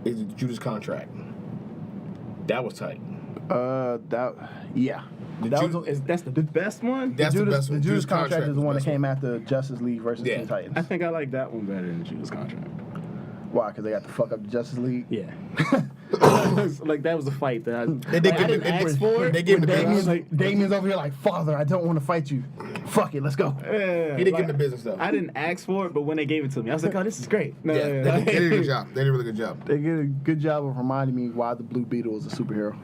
is Judas Contract. That was tight. Yeah. That's the best one? That's the best one. The Judas Judas Contract is the was one that best came after Justice League versus Yeah. Teen Titans. I think I like that one better than Judas Contract. Why? Because they got to fuck up the Justice League. Yeah. Like that was a fight that I They didn't ask for. They gave him the Damien's, business. Damien's over here like, Father, I don't want to fight you. Fuck it, let's go. Yeah, He didn't give him the business though. I didn't ask for it, but when they gave it to me, I was like, "Oh, this is great." No, Yeah, they did a good job. They did a really good job. They did a good job of reminding me why the Blue Beetle is a superhero.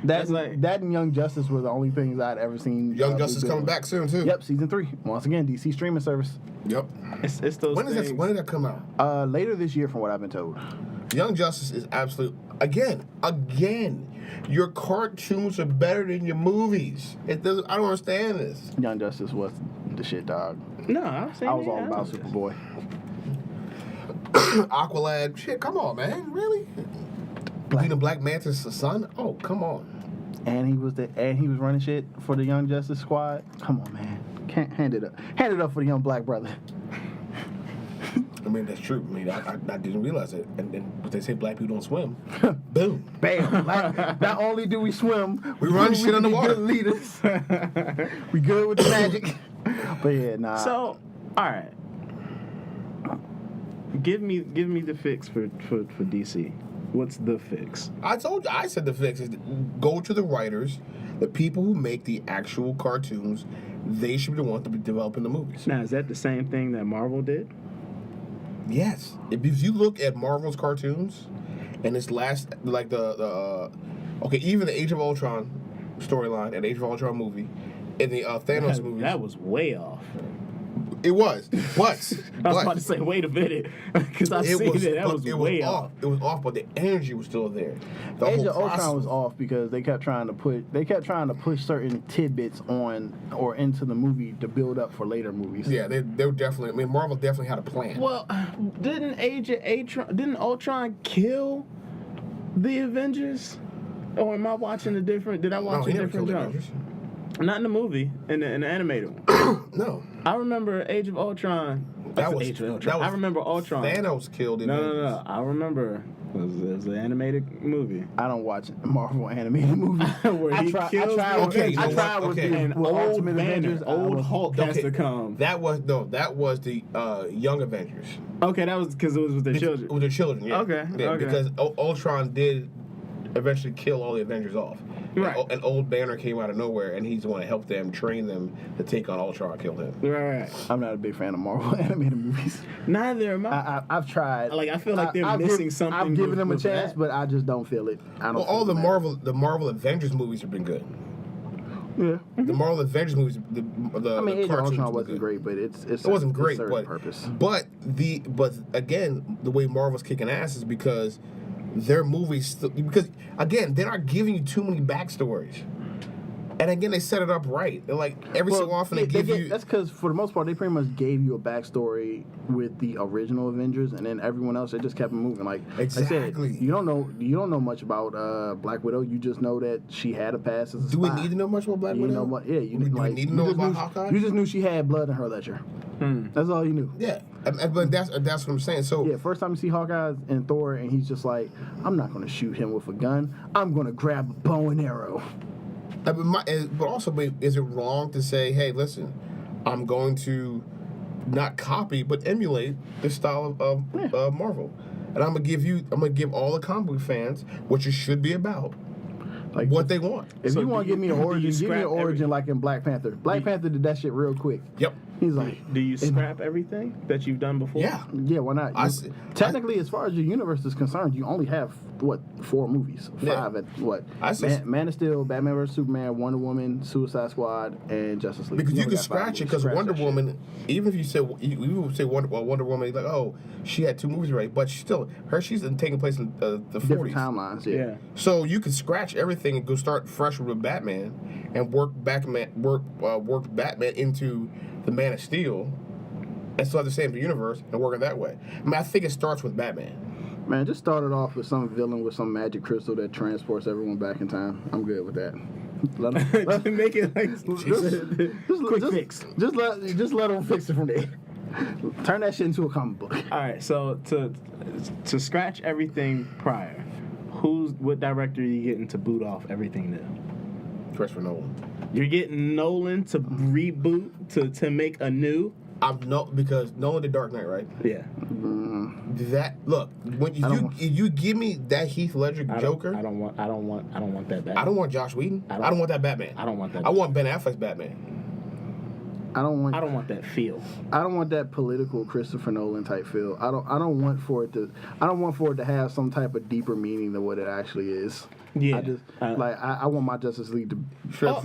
That's like That and Young Justice were the only things I'd ever seen. Young Blue Justice Beetle. coming back soon too. Yep, season 3. Once again, DC streaming service. Yep. it's those When things. did that come out? Later this year, from what I've been told. Young Justice is absolute. Again. Your cartoons are better than your movies. It doesn't. I don't understand this. Young Justice was the shit, dog. No, I was saying I was all about Super. Superboy. Aqualad. Shit, come on, man. Really? Being a Black Manta's son? Oh, come on. And he was running shit for the Young Justice Squad. Come on, man. Can't hand it up. Hand it up for the young black brother. I mean, that's true. I mean, I didn't realize it. And then but they say black people don't swim. Boom. Bam. Like, not only do we swim, We run shit can be underwater. good leaders. We good with the magic. But yeah, nah. So, all right. Give me the fix for DC. What's the fix? I told you. I said the fix is go to the writers, the people who make the actual cartoons. They should be the ones to be developing the movies. Now, is that the same thing that Marvel did? Yes. If you look at Marvel's cartoons, and this last, like even the Age of Ultron storyline and Age of Ultron movie, and the Thanos movie, That was way off. it was. But I was about to say, wait a minute, because I've seen it. That was way off. It was off, but the energy was still there. The Age whole of Ultron process was off because they kept trying to push certain tidbits on or into the movie to build up for later movies. Yeah, they were definitely. I mean, Marvel definitely had a plan. Well, didn't Ultron kill the Avengers? Or am I watching a different? Did I watch he a never different killed the jump? Avengers. Not in the movie, in the animated one. No. I remember Age of Ultron. That was Age of Ultron. I remember Ultron. Thanos killed in No. I remember. It was an animated movie. I don't watch Marvel animated movies. Where he kills I tried with and with old Ultimate Banner, Avengers. old Hulk has to come. That was the Young Avengers. Okay, that was because it was with their children. With their children, yeah. Okay, Yeah, okay. Because Ultron did eventually kill all the Avengers off. Right. And old Banner came out of nowhere, and he's the one to help them, train them to take on Ultron, kill him. Right. I'm not a big fan of Marvel animated movies. Neither am I. I've tried. Like, I feel like they're missing something. I've given them a with chance, that. but I just don't feel it. I don't. Well, all the Marvel Avengers movies have been good. Yeah. The Marvel Avengers movies, the I mean, Age of cartoons Ultron were wasn't good. great, but it It wasn't great, but purpose. but again, the way Marvel's kicking ass is because their movies because again they're not giving you too many backstories, and again they set it up right. They're like every so often they give you. That's because for the most part they pretty much gave you a backstory with the original Avengers, and then everyone else they just kept it moving. Like Exactly. I said, you don't know much about Black Widow. You just know that she had a past as a Do we spy. need to know much about Black You Widow? know what? Yeah, Do we need to know about Hawkeye? You just knew she had blood in her ledger. That's all you knew. Yeah, but that's what I'm saying. So Yeah, first time you see Hawkeye in Thor, and he's just like, I'm not going to shoot him with a gun. I'm going to grab a bow and arrow. but also, is it wrong to say, hey, listen, I'm going to not copy but emulate the style of Marvel, and I'm gonna give all the comic book fans what you should be about, Like what they want. If So you want to give me an do you origin, give me scrap an origin like in Black Panther. Black Panther did that shit real quick. Yep. He's like, Do you scrap everything that you've done before? Yeah. yeah, why not? I see- Technically, as far as your universe is concerned, you only have, 4 movies? 5 Yeah. at what? I see- Man of Steel, Batman vs. Superman, Wonder Woman, Suicide Squad, and Justice League. Because you only can got 5 scratch it. movies. Because Scratch Wonder that shit. Woman, even if you say Wonder Woman, like, oh, she had 2 movies already, but she's taking place in the 40s. Different timelines, yeah. Yeah. So you can scratch everything and go start fresh with Batman, and work Batman into the Man of Steel, and still have the same universe and work it that way. I mean, I think it starts with Batman. Man, just started off with some villain with some magic crystal that transports everyone back in time. I'm good with that. Let Make it like quick fix. Just let them fix it from there. Turn that shit into a comic book. All right, so to scratch everything prior, what director are you getting to boot off everything new? Christopher Nolan. You're getting Nolan to reboot to make a new. Because Nolan did Dark Knight, right? Yeah. That look when you give me that Heath Ledger Joker. I don't want that Batman. I don't want Josh Whedon. I don't want that Batman. I don't want that. I want Ben Affleck's Batman. I don't want that feel. I don't want that political Christopher Nolan type feel. I don't want for it to have some type of deeper meaning than what it actually is. Yeah. I want my Justice League to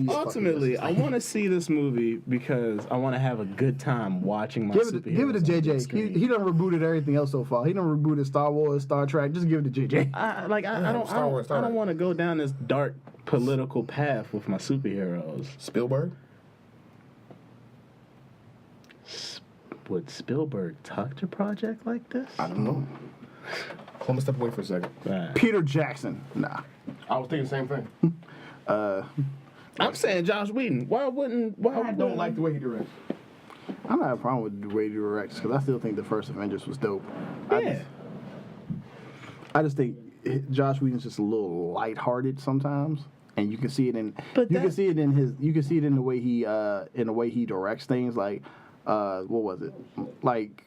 Ultimately, I want to see this movie because I want to have a good time watching my superheroes. Give it to on big JJ. screen. He done rebooted everything else so far. He done rebooted Star Wars, Star Trek. Just give it to JJ. I don't want to go down this dark political path with my superheroes. Spielberg. Would Spielberg touch a project like this? I don't know. Let me step away for a second. Peter Jackson. Nah. I was thinking the same thing. I'm saying Josh Whedon. Why I don't like the way he directs. I don't have a problem with the way he directs because I still think the first Avengers was dope. Yeah. I just think Josh Whedon's just a little lighthearted sometimes, and you can see it in the way he directs things. Like, what was it? Like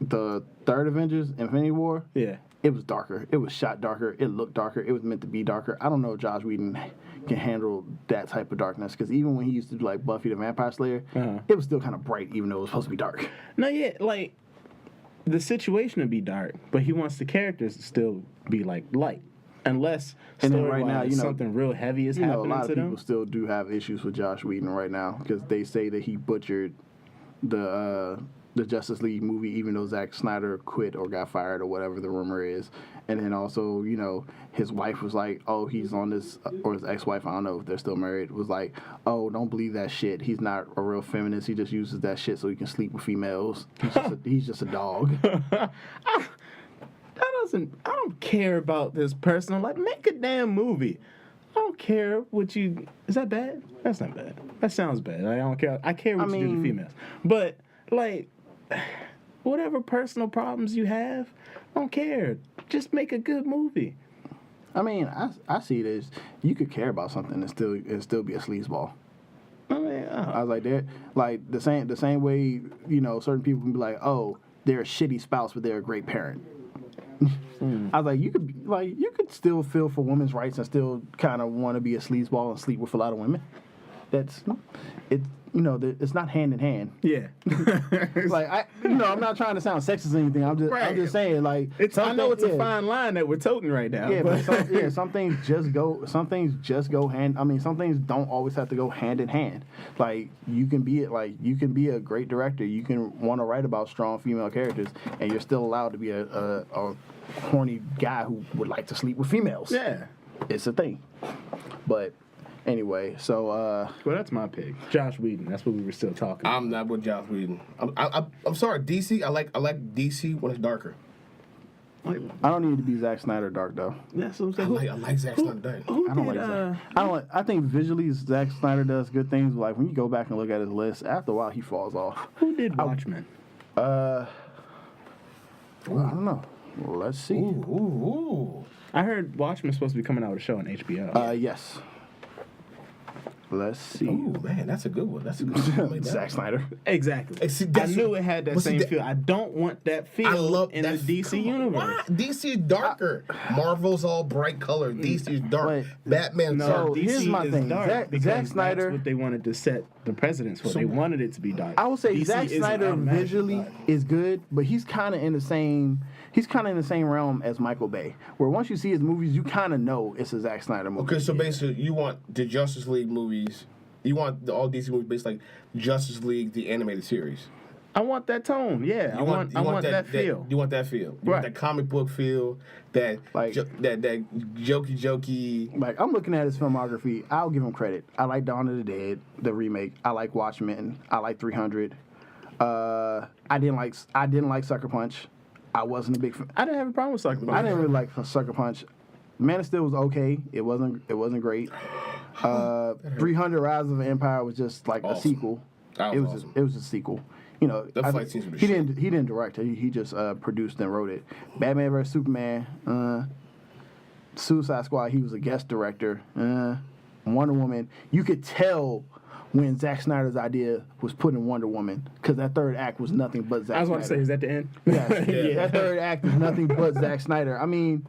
the third Avengers, Infinity War. Yeah. It was darker. It was shot darker. It looked darker. It was meant to be darker. I don't know if Josh Whedon can handle that type of darkness because even when he used to do like Buffy the Vampire Slayer, it was still kind of bright even though it was supposed to be dark. No, yeah, like the situation would be dark, but he wants the characters to still be like light, unless And then right now, something real heavy is happening a lot to of people them. still do have issues with Josh Whedon right now because they say that he butchered the Justice League movie, even though Zack Snyder quit or got fired or whatever the rumor is. And then also, his wife was like, oh, he's on this, or his ex-wife, I don't know if they're still married, was like, oh, don't believe that shit. He's not a real feminist. He just uses that shit so he can sleep with females. He's just a dog. I don't care about this person. I'm like, make a damn movie. I don't care what you. Is that bad? That's not bad. That sounds bad. I don't care. I care what you do to females. But like, whatever personal problems you have, I don't care. Just make a good movie. I mean, I see it as you could care about something and still be a sleazeball. I mean, I was like, they're like the same way, you know, certain people can be like, oh, they're a shitty spouse, but they're a great parent. I was like, you could still feel for women's rights and still kind of want to be a sleazeball and sleep with a lot of women. It's not hand in hand. yeah. Like I'm not trying to sound sexist or anything. I'm just saying like I know it's a fine line that we're toting right now. Yeah, but some things just go hand. I mean, some things don't always have to go hand in hand. Like you can be a great director. You can want to write about strong female characters, and you're still allowed to be a horny guy who would like to sleep with females. Yeah. It's a thing. But anyway, so well, that's my pick, Josh Whedon. That's what we were still talking about. I'm not with Josh Whedon. I'm sorry, DC. I like DC when it's darker. I don't need to be Zack Snyder dark though. That's what I'm saying. I like Zack Snyder dark. I don't like Zack. I think visually Zack Snyder does good things. But like when you go back and look at his list, after a while he falls off. Who did Watchmen? I don't know. Well, let's see. Ooh. I heard Watchmen's supposed to be coming out with a show on HBO. Yes. Let's see. Ooh, man, that's a good one. That's a good one. Zack Snyder. Exactly. See, I knew it had that same feel. I don't want that feel I love in that the DC universe. Why? DC is darker. Marvel's all bright color. DC is dark. Batman's No, dark. So, DC here's my is thing. dark because Zack Snyder- that's what they wanted to set the precedence for. They wanted it to be dark. I would say DC Zack isn't Snyder automatically visually dark. is good, but he's kind of in the same realm as Michael Bay, where once you see his movies, you kind of know it's a Zack Snyder movie. Okay, so basically, you want the Justice League movies. You want all DC movies based like Justice League, the animated series. I want that tone. Yeah, I want that feel. You want that feel. You Right. want that comic book feel. That Like- that jokey. Like I'm looking at his filmography, I'll give him credit. I like Dawn of the Dead, the remake. I like Watchmen. I like 300. I didn't like Sucker Punch. I wasn't a big fan. I didn't have a problem with Sucker Punch. I didn't really like Sucker Punch. Man of Steel was okay. It wasn't great. 300 Rise of an Empire was just like a Awesome. sequel. That was awesome. It was a sequel. You know, That fight scenes were the shit. he didn't direct it. He just produced and wrote it. Batman vs Superman, Suicide Squad. He was a guest director. Wonder Woman. You could tell when Zack Snyder's idea was put in Wonder Woman because that third act was nothing but Zack Snyder. I was about to say, is that the end? Yeah. That third act is nothing but Zack Snyder. I mean,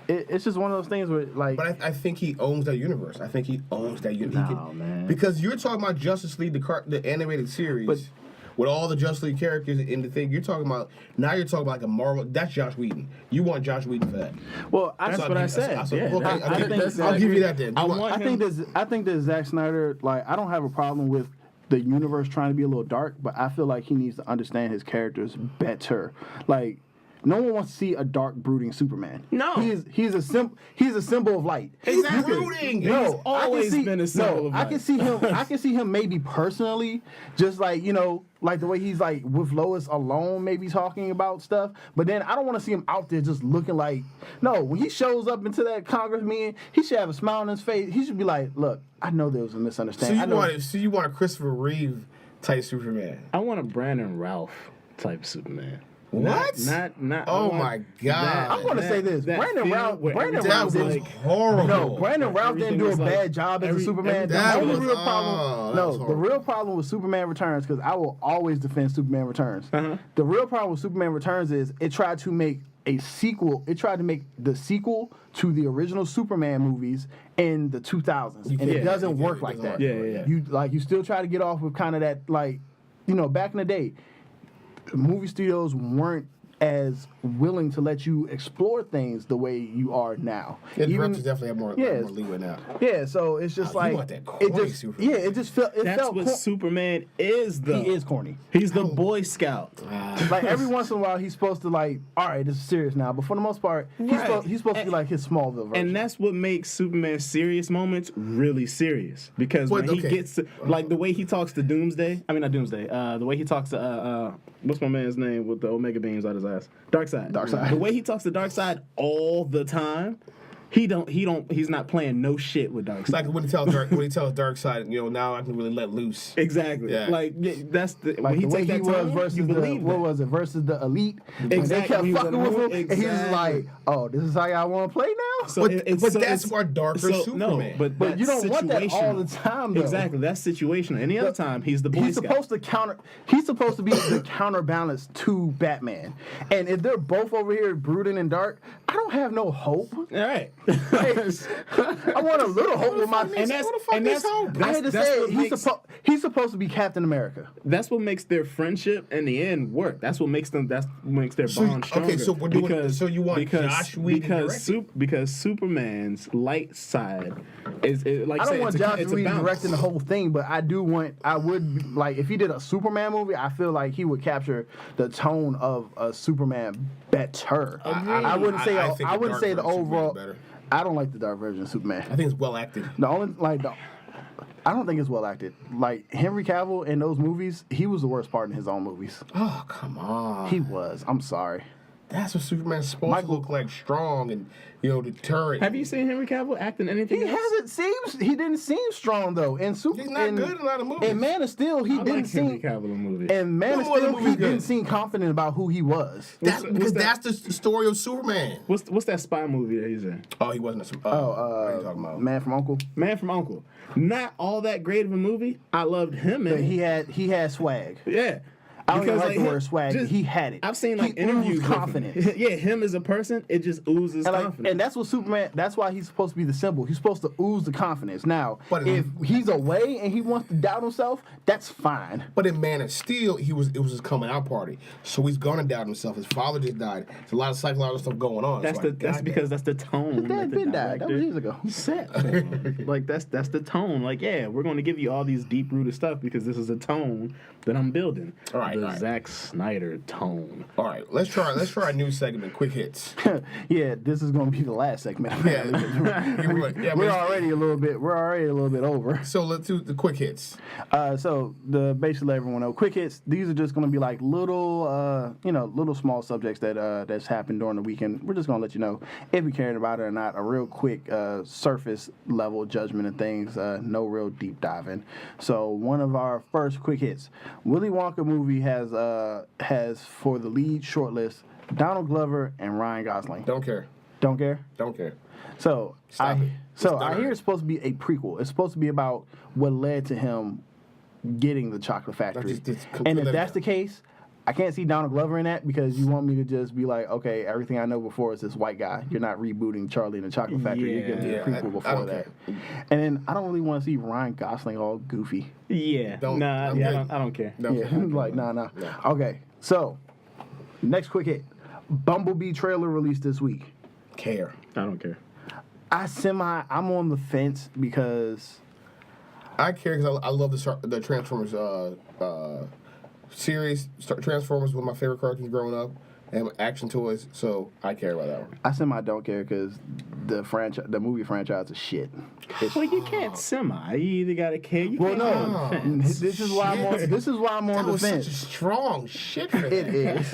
it's just one of those things where, like... But I think he owns that universe. I think he owns that universe. No, man. Because you're talking about Justice League, the animated series, with all the Justice League characters in the thing. You're talking about like a Marvel. That's Josh Whedon. You want Josh Whedon for that. Well, That's what I said. Yeah, I'll give you that then. I think that Zack Snyder, like, I don't have a problem with the universe trying to be a little dark, but I feel like he needs to understand his characters better. Like, no one wants to see a dark, brooding Superman. No. he's a symbol of light. Exactly. Brooding. No, He's always been a symbol of light. I can see him maybe personally, just like, you know, like the way he's like with Lois alone, maybe talking about stuff. But then I don't want to see him out there just looking like, no, when he shows up into that Congress meeting, he should have a smile on his face. He should be like, look, I know there was a misunderstanding. So you want a Christopher Reeve type Superman? I want a Brandon Ralph type Superman. What? Not. Oh my God! I'm gonna say this. Brandon Ralph That was didn't. horrible. No, Brandon Ralph didn't do a Everything was bad like- job as a every- Superman. The that only was- real that problem, was the horrible. real problem with Superman Returns, because I will always defend Superman Returns. The real problem with Superman Returns is it tried to make a sequel. It tried to make the sequel to the original Superman movies in the 2000s, and it doesn't work like that. Yeah. You still try to get off with kind of that, like, you know, back in the day, movie studios weren't as willing to let you explore things the way you are now. Yeah, directors definitely have more leeway now. Yeah, so it's just Oh, you like want that corny Superman. it just felt. That's felt what Superman is, though. He is corny. He's the Boy Scout. Like every once in a while, he's supposed to like, all right, this is serious now. But for the most part, Right. he's supposed to be like his Smallville version. And that's what makes Superman's serious moments really serious. Because But, when he okay. gets to, like, the way he talks to Doomsday, I mean, not Doomsday, the way he talks to, what's my man's name with the Omega beams out his ass? Darkseid. Darkseid. The way he talks to Darkseid all the time, He's not playing no shit with Darkseid. It's like when he tells Darkseid, now I can really let loose. Exactly. Yeah. Like that's the Like when he the way takes he that was tone, versus you the believe what that. was it versus the Elite? When Exactly. they kept He was fucking with him, like, and he was exactly. like, "Oh, this is how y'all want to play now." So But, it's but so that's it's- our darker so, Superman. No, but But you that's don't want that all situational. the time, though. Exactly, that's situational. Any other time, he's the Boy He's Scout. supposed to counter. He's supposed to be the counterbalance to Batman. And if they're both over here brooding and dark, I don't have no hope. All right. I want a little hope with my. And that's I hate to say it. He's supposed to be Captain America. That's what makes their friendship in the end work. That's what makes them. That's what makes their So- bond stronger. okay, so we're doing- so you want Josh Whedon because Superman's light side is like I don't want Josh it's a Whedon balance. directing the whole thing, but I would like if he did a Superman movie. I feel like he would capture the tone of a Superman better. I wouldn't say I think I the wouldn't dark say the version of Superman's overall. better. I don't like the dark version of Superman. I think it's well acted. The only I don't think it's well acted. Like Henry Cavill in those movies, he was the worst part in his own movies. Oh, come on. He was. I'm sorry. That's what Superman's supposed to look like, strong and, deterrent. Have you seen Henry Cavill acting anything? He else? he didn't seem strong though. And He's not good in a lot of movies. In Man of Steel, he I didn't like Henry seem. Cavill in movies. And Man of No other Steel, movie's he didn't good. seem confident about who he was. Because that? that's the story of Superman. What's that spy movie that he's in? Oh, he wasn't a what are you talking about? Man from Uncle. Man from Uncle. Not all that great of a movie. I loved him in But it. he had swag. Yeah. I don't even like the him- word swag. He had it. I've seen like He interviews oozed with him. confidence. Yeah, him as a person, it just oozes confidence. And that's what Superman. That's why he's supposed to be the symbol. He's supposed to ooze the confidence. Now, But if he's away and he wants to doubt himself, that's fine. But in Man of Steel, it was his coming out party. So he's gonna doubt himself. His father just died. There's a lot of psychological stuff going on. That's because that's the tone. His dad that the been died. That was director years ago. set. Like that's the tone. Like we're going to give you all these deep rooted stuff because this is a tone that I'm building. All right, the all right. Zack Snyder tone. All right, let's try a new segment, quick hits. Yeah, this is going to be the last segment. Yeah, We're already a little bit over. So let's do the quick hits. So the basically let everyone know, quick hits. These are just going to be like little, little small subjects that's happened during the weekend. We're just going to let you know if you cared about it or not. A real quick surface level judgment of things. No real deep diving. So one of our first quick hits, Willy Wonka movie has for the lead shortlist Donald Glover and Ryan Gosling. Don't care. Don't care. Don't care. So Stop it. So It's I done. hear it's supposed to be a prequel. It's supposed to be about what led to him getting the chocolate factory. That's just And completely if that's the different. case, I can't see Donald Glover in that because you want me to just be like, okay, everything I know before is this white guy. You're not rebooting Charlie and the Chocolate Factory. You're giving me Yeah, a prequel I before don't that. care. And then I don't really want to see Ryan Gosling all goofy. Yeah. Don't- Nah. I'm Yeah. good. I don't care. Don't Yeah, care. like nah. No. Okay, so next quick hit, Bumblebee trailer released this week. Care. I don't care. I'm on the fence because I care because I love the Transformers series. Transformers was one of my favorite cartoons growing up, and action toys. So I care about that one. I don't care because the movie franchise is shit. Well, you can't semi. You either gotta care. You Well, can't go no, on the fence. this is why I'm on. This is why I'm That on the was such a fence. strong shit for that. It is.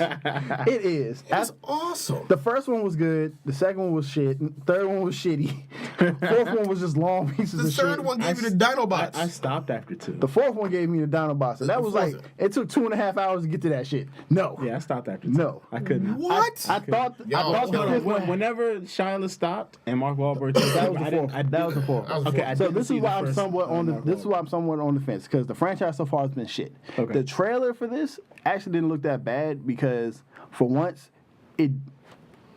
It is. That's awesome. The first one was good. The second one was shit. Third one was shitty. Fourth one was just long pieces The of third shit. one gave you the Dinobots. I stopped after 2. The fourth one gave me the Dinobots, and that was like fourth- it took 2.5 hours to get to that shit. No. Yeah, I stopped after 2. No. I couldn't. What? I thought Yo, I thought hold the on. fifth one. Whenever Shia stopped and Mark Wahlberg took That was over, the fourth. That was the fourth. That was the Okay, fourth. I So didn't this see is the why I'm first somewhat on the Mark this is Wahlberg. why I'm somewhat on the fence because the franchise so far has been shit. Okay. The trailer for this actually didn't look that bad because for once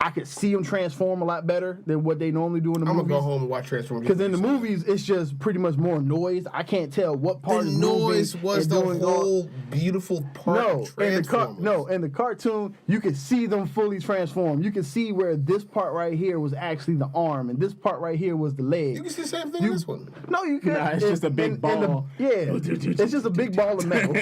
I could see them transform a lot better than what they normally do in the I'm movies. gonna go home and watch Transformers. Because in the movies, it's just pretty much more noise. I can't tell what part the is noise moving was and the doing all- whole beautiful part No, of in Transformers. the cartoon, you can see them fully transform. You can see where this part right here was actually the arm, and this part right here was the leg. You can see the same thing in this one. No, you can't. Nah, it's just a big ball. It's just a big ball of metal.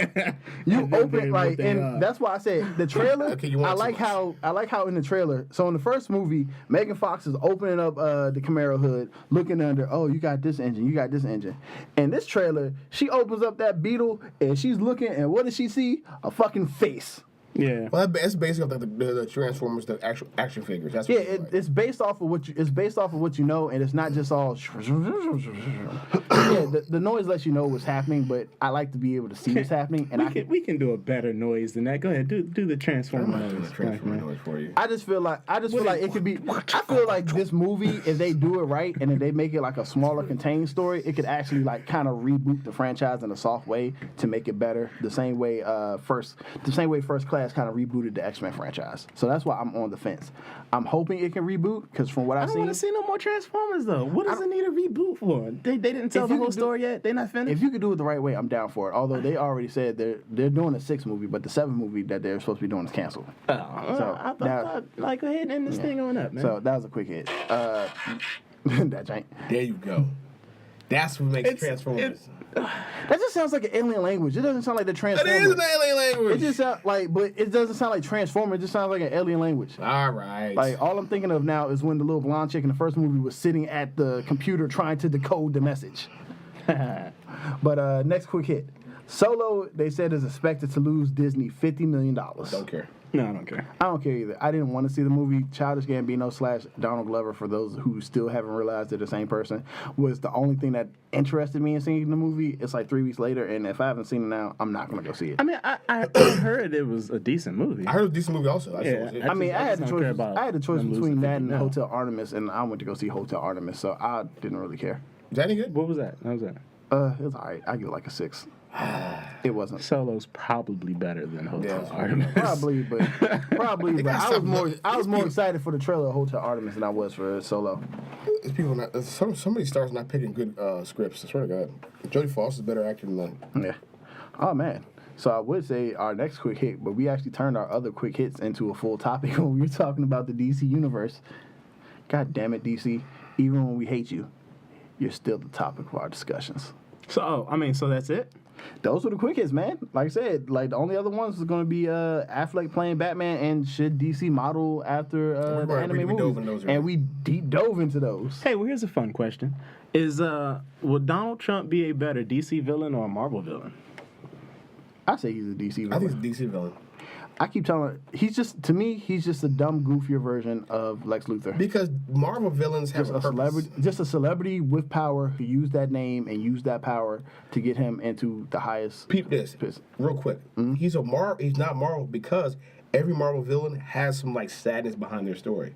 You And then open they it like, look that and up. that's why I said the trailer. Okay, you want I too like much. how in the trailer. So in the first movie, Megan Fox is opening up the Camaro hood, looking under. Oh, you got this engine. You got this engine. In this trailer, she opens up that Beetle and she's looking, and what does she see? A fucking face. Yeah. Well, that's based off the Transformers, the actual action figures. That's what it's based off of what you know, and it's not just all. The noise lets you know what's happening, but I like to be able to see what's happening. And we can do a better noise than that. Go ahead, do the Transformer noise. noise for you. I just feel like it could be. I feel like this movie, if they do it right and if they make it like a smaller, contained story, it could actually like kind of reboot the franchise in a soft way to make it better. The same way First Class kind of rebooted the X-Men franchise. So that's why I'm on the fence. I'm hoping it can reboot because from what I've seen, I don't want to see no more Transformers though. What does it need a reboot for? They didn't tell the whole story yet. They not finished. If you could do it the right way, I'm down for it. Although they already said they're doing a 6th movie, but the 7th movie that they're supposed to be doing is canceled. I thought like go ahead and end this thing on up, man. So that was a quick hit. That giant. There you go. That's what makes Transformers. That just sounds like an alien language. It doesn't sound like the Transformers. It is an alien language. It just sounds like, but it doesn't sound like Transformer. It just sounds like an alien language. All right. Like all I'm thinking of now is when the little blonde chick in the first movie was sitting at the computer trying to decode the message. But next quick hit. Solo, they said, is expected to lose Disney $50 million. Don't care. No, I don't care. I don't care either. I didn't want to see the movie. Childish Gambino / Donald Glover, for those who still haven't realized they're the same person, was the only thing that interested me in seeing the movie. It's like 3 weeks later, and if I haven't seen it now, I'm not going to go see it. I mean, I heard it was a decent movie. I heard it was a decent movie also. I had the choice between that and No. Hotel Artemis, and I went to go see Hotel Artemis, so I didn't really care. Is that any good? What was that? How was that? It was all right. I give it like a 6. It wasn't. Solo's probably better than Hotel Artemis. Probably, but I was more excited for the trailer of Hotel Artemis than I was for Solo. Some of these stars not picking good scripts. I swear to God, Jodie Foster's a better actor than them. Yeah. Oh man. So I would say our next quick hit, but we actually turned our other quick hits into a full topic when we were talking about the DC universe. God damn it, DC! Even when we hate you, you're still the topic of our discussions. So so that's it. Those were the quick hits, man. Like I said, like the only other ones was going to be Affleck playing Batman and should DC model after the anime movies. And we deep dove into those. Hey, well, here's a fun question: will Donald Trump be a better DC villain or a Marvel villain? I say he's a DC villain. I think he's a DC villain. I keep telling he's just a dumb, goofier version of Lex Luthor. Because Marvel villains have a celebrity, just a celebrity with power who used that name and used that power to get him into the highest. Peep this, real quick. Mm-hmm. He's not Marvel because every Marvel villain has some like sadness behind their story,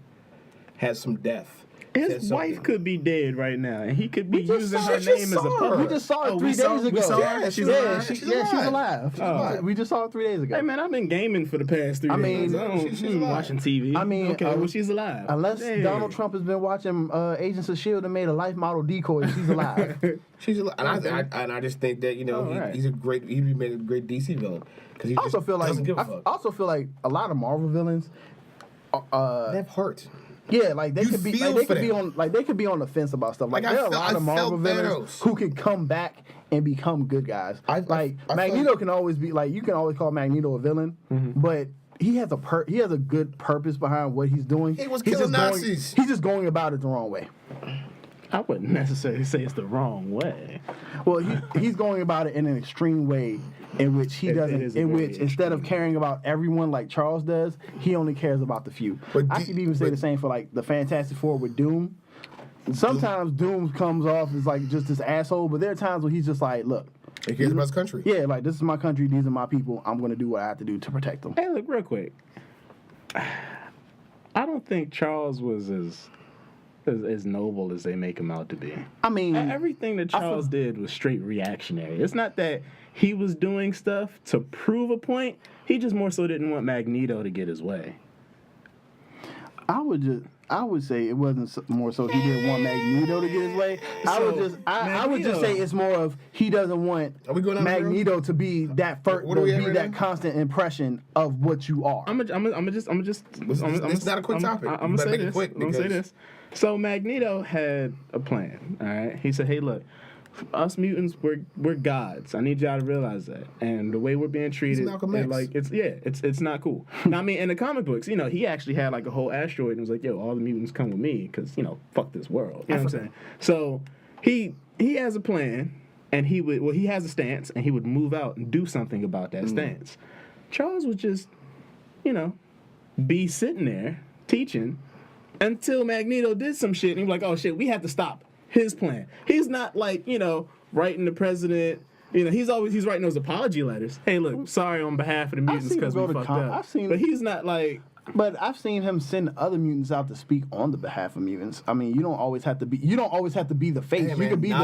has some death. His wife could be dead right now, and he could be using her name as a puppet. We just saw her 3 days ago. We saw her? She's alive. We just saw her 3 days ago. Hey, man, I've been gaming for the past 3 days. I don't she's watching TV. Well, she's alive. Unless Donald Trump has been watching Agents of S.H.I.E.L.D. and made a life model decoy, she's alive. She's alive. And I just think that, he'd be made a great DC villain. Because he doesn't give a fuck. I also feel like a lot of Marvel villains, they have heart. Yeah, like they could be on the fence about stuff. Like there are a lot of Marvel villains who can come back and become good guys. Magneto can always be like, you can always call Magneto a villain, but he has a good purpose behind what he's doing. He was killing Nazis. He's just going about it the wrong way. I wouldn't necessarily say it's the wrong way. Well, he's going about it in an extreme way, in which he doesn't. In which instead of caring about everyone like Charles does, he only cares about the few. I could even say the same for like the Fantastic Four with Doom. Sometimes Doom comes off as like just this asshole, but there are times where he's just like, look. He cares about his country. Yeah, like this is my country, these are my people. I'm going to do what I have to do to protect them. Hey, look, real quick. I don't think Charles was as noble as they make him out to be. I mean, everything that Charles did was straight reactionary. It's not that he was doing stuff to prove a point. He just more so didn't want Magneto to get his way. I would say it wasn't more so he didn't want Magneto to get his way. I would just say it's more of he doesn't want Magneto to be that that constant impression of what you are. It's not a quick topic. I'm gonna say this. So Magneto had a plan. All right, he said, "Hey, look, us mutants, we're gods. I need y'all to realize that. And the way we're being treated, it's not cool." Now, I mean, in the comic books, he actually had like a whole asteroid and was like, "Yo, all the mutants come with me because fuck this world." You know what I'm saying? So he has a plan, and he has a stance, and he would move out and do something about that stance. Charles was just be sitting there teaching until Magneto did some shit, and he was like, oh shit, we have to stop his plan. He's not like, writing the president. He's writing those apology letters. Hey, look, sorry on behalf of the mutants because we fucked up. But he's not like. But I've seen him send other mutants out to speak on the behalf of mutants. I mean, you don't always have to be the face. Hey, man, you could be the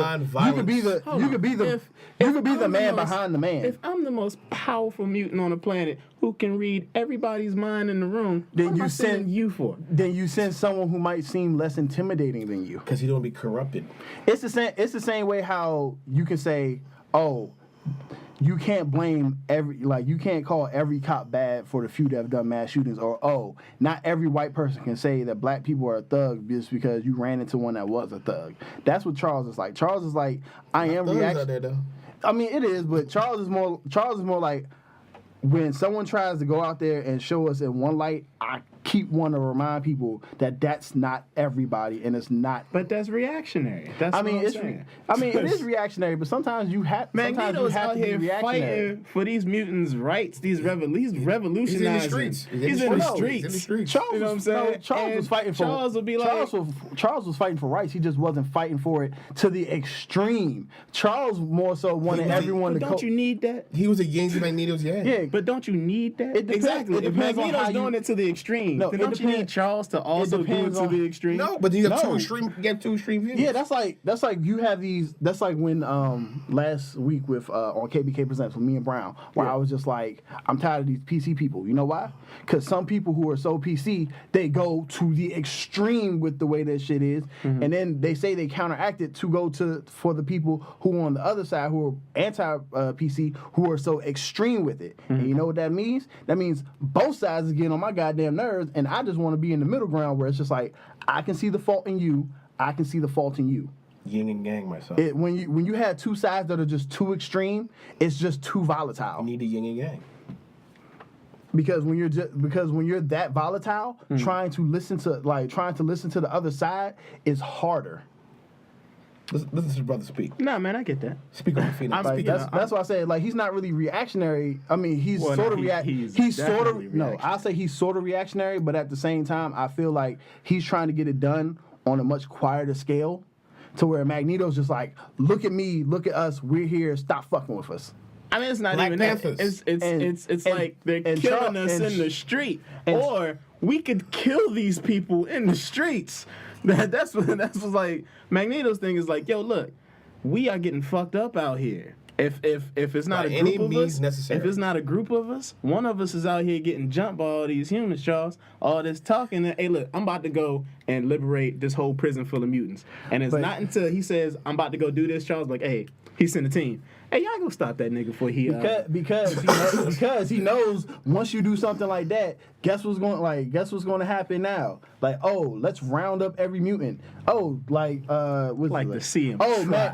man behind the man. If I'm the most powerful mutant on the planet who can read everybody's mind in the room, then what am I sending you for? Then you send someone who might seem less intimidating than you. Because you don't be corrupted. It's the same way how you can say, oh, you can't blame you can't call every cop bad for the few that have done mass shootings, or not every white person can say that black people are a thug just because you ran into one that was a thug. That's what Charles is like. Charles is like, I am reacting. I mean, it is, but Charles is more like, when someone tries to go out there and show us in one light, I keep wanting to remind people that that's not everybody, and it's not. But that's reactionary. That's what I'm saying. It is reactionary, but sometimes you have. Magneto's out here fighting for these mutants' rights. He's revolutionizing. He's in the streets. Charles, you know what I'm saying? Charles was fighting for. Charles would be like. Charles was fighting for rights. He just wasn't fighting for it to the extreme. Charles more so wanted everyone to. Don't you need that? He was a Yang of Magneto's Yang. Yeah, but don't you need that? Exactly. If Magneto's doing it to the extreme, then don't you need Charles to also do it to the extreme? No, but you have two extreme views. Yeah, that's like you have these. That's like when last week with on KBK Presents with me and Brown, where I was just like, I'm tired of these PC people. You know why? Because some people who are so PC, they go to the extreme with the way that shit is, and then they say they counteract it to go for the people who are on the other side who are anti PC, who are so extreme with it. And you know what that means? That means both sides is getting on my goddamn nerves, and I just want to be in the middle ground where it's just like, I can see the fault in you, I can see the fault in you. Yin and yang myself. When you have two sides that are just too extreme, it's just too volatile. You need a yin and yang. Because when you're that volatile, trying to listen to the other side is harder. Listen to his brother speak. Nah, man, I get that. Speak on the Phenom. That's why I say, like, he's not really reactionary. I mean, he's sort of reactionary. No, I'll say he's sort of reactionary, but at the same time, I feel like he's trying to get it done on a much quieter scale, to where Magneto's just like, look at me, look at us, we're here, stop fucking with us. I mean, it's not Black even Panthers. that. It's like they're killing us in the street, or we could kill these people in the streets. That's what like Magneto's thing is like, yo, look, we are getting fucked up out here. If it's not a group of us, if it's not a group of us, one of us is out here getting jumped by all these humans, Charles. All this talking, and hey, look, I'm about to go and liberate this whole prison full of mutants. And it's not until he says, I'm about to go do this, Charles, like, hey, he sent a team. Hey, y'all go stop that nigga before he because he knows once you do something like that, guess what's going to happen now? Like, oh, let's round up every mutant. Oh, like what's like the CM.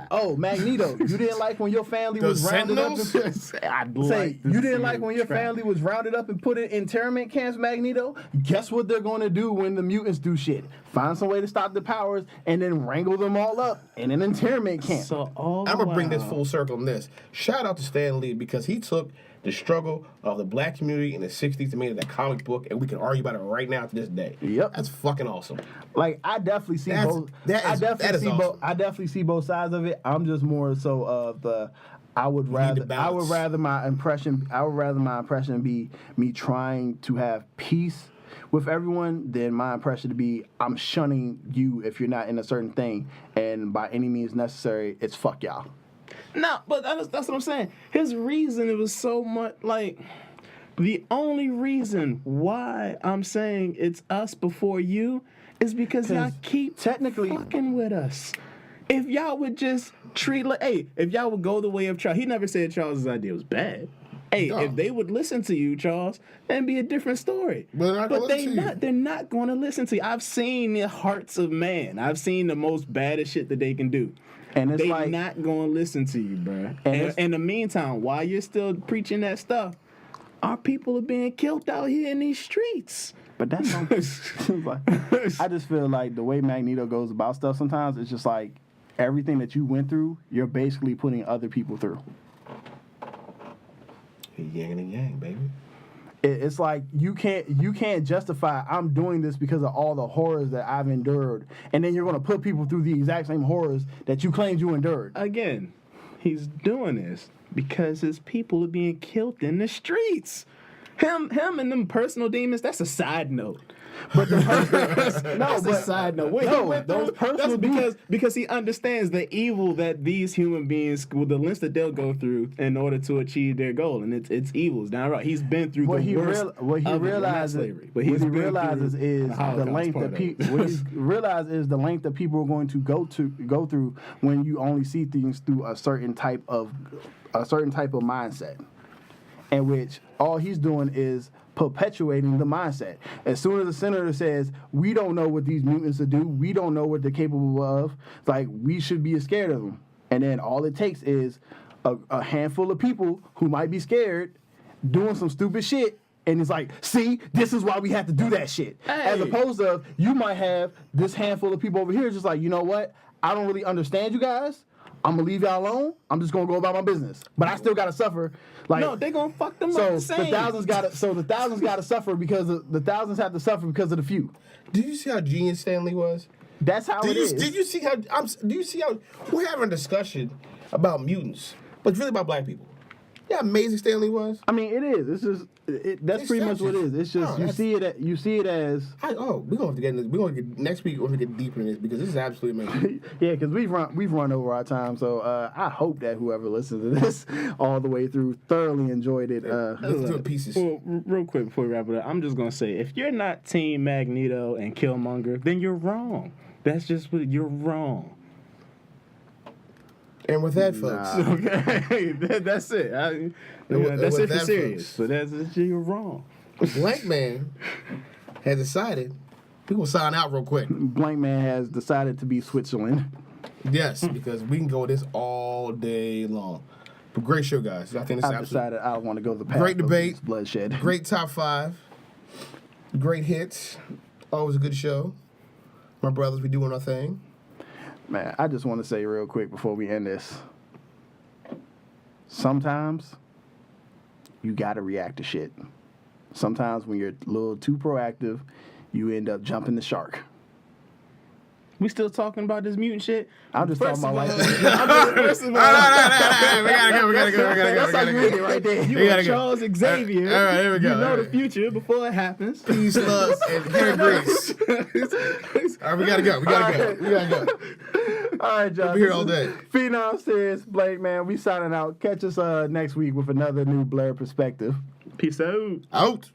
Oh, Magneto, you didn't like when your family was rounded up. You didn't like when your family was rounded up and put in internment camps, Magneto. Guess what they're going to do when the mutants do shit? Find some way to stop the powers and then wrangle them all up in an internment camp. So I'm gonna bring this full circle on this. Shout out to Stan Lee, because he took the struggle of the black community in the 60s to make that comic book, and we can argue about it right now to this day. Yep. That's fucking awesome. Like, I definitely see both. I definitely see both sides of it. I'm just more so of the I would rather my impression be me trying to have peace with everyone than my impression to be I'm shunning you if you're not in a certain thing, and by any means necessary, it's fuck y'all. No, but that's what I'm saying. His reason, it was so much like the only reason why I'm saying it's us before you is because y'all keep fucking with us. If y'all would just treat if y'all would go the way of Charles, he never said Charles's idea was bad. Hey, if they would listen to you, Charles, that'd be a different story. But they're not going to listen to you. I've seen the hearts of man. I've seen the most baddest shit that they can do. And it's they're not going to listen to you, bro. And in the meantime, while you're still preaching that stuff, our people are being killed out here in these streets. But that's I just feel like the way Magneto goes about stuff sometimes, it's just like everything that you went through, you're basically putting other people through. Yin and yang, baby. It's like you can't justify I'm doing this because of all the horrors that I've endured, and then you're gonna put people through the exact same horrors that you claimed you endured. Again, he's doing this because his people are being killed in the streets. Him and them personal demons, that's a side note. But the that's a side note. Those personal because he understands the evil that these human beings, the lengths that they'll go through in order to achieve their goal, and it's evils. Now, right? He's been through what the he worst. What he realizes is the length that people. What he realizes is the length that people are going to go through when you only see things through a certain type of mindset, in which all he's doing is perpetuating the mindset. As soon as the senator says, we don't know what these mutants will do, we don't know what they're capable of, it's like, we should be scared of them. And then all it takes is a handful of people who might be scared doing some stupid shit, and it's like, see, this is why we have to do that shit. Hey. As opposed to, you might have this handful of people over here just like, you know what, I don't really understand you guys, I'm gonna leave y'all alone. I'm just gonna go about my business, but I still gotta suffer. Like, No, they gonna fuck them so up the the same. thousands gotta suffer because the thousands have to suffer because of the few. Did you see how genius Stanley was? That's how it is. Did you see how? Do you see how we're having a discussion about mutants, but it's really about black people? Yeah, amazing Stanley was. I mean, it is. It's just that's pretty much what it is. It's just you see it as. We're gonna have to get in this. We're gonna get next week. We're gonna get deeper in this because this is absolutely amazing. Yeah, because we've run over our time. So I hope that whoever listens to this all the way through thoroughly enjoyed it. Let's do it pieces. Well, real quick before we wrap it up, I'm just gonna say, if you're not Team Magneto and Killmonger, then you're wrong. That's just what you're wrong. And with that, folks, Okay, that's it. That's it for Sirius. So you're wrong. Blankman has decided. We're gonna sign out real quick. Blankman has decided to be Switzerland. Yes, because we can go with this all day long. But great show, guys. I think this is I've decided I want to go the path Great of debate. least bloodshed. Great top 5. Great hits. Always a good show. My brothers, we doing our thing. Man, I just want to say real quick before we end this. Sometimes you got to react to shit. Sometimes when you're a little too proactive, you end up jumping the shark. We still talking about this mutant shit? I'm just talking about like. First of all, We gotta go. That's how you end it right there. you are Charles Xavier. All right, here we go. You know All the right. future before it happens. Peace, love, and hair grease. All right, we gotta go. All right, John. We'll be here all day. Phenom and Sirius, Blankman. We signing out. Catch us next week with another new Blerd perspective. Peace out. Out.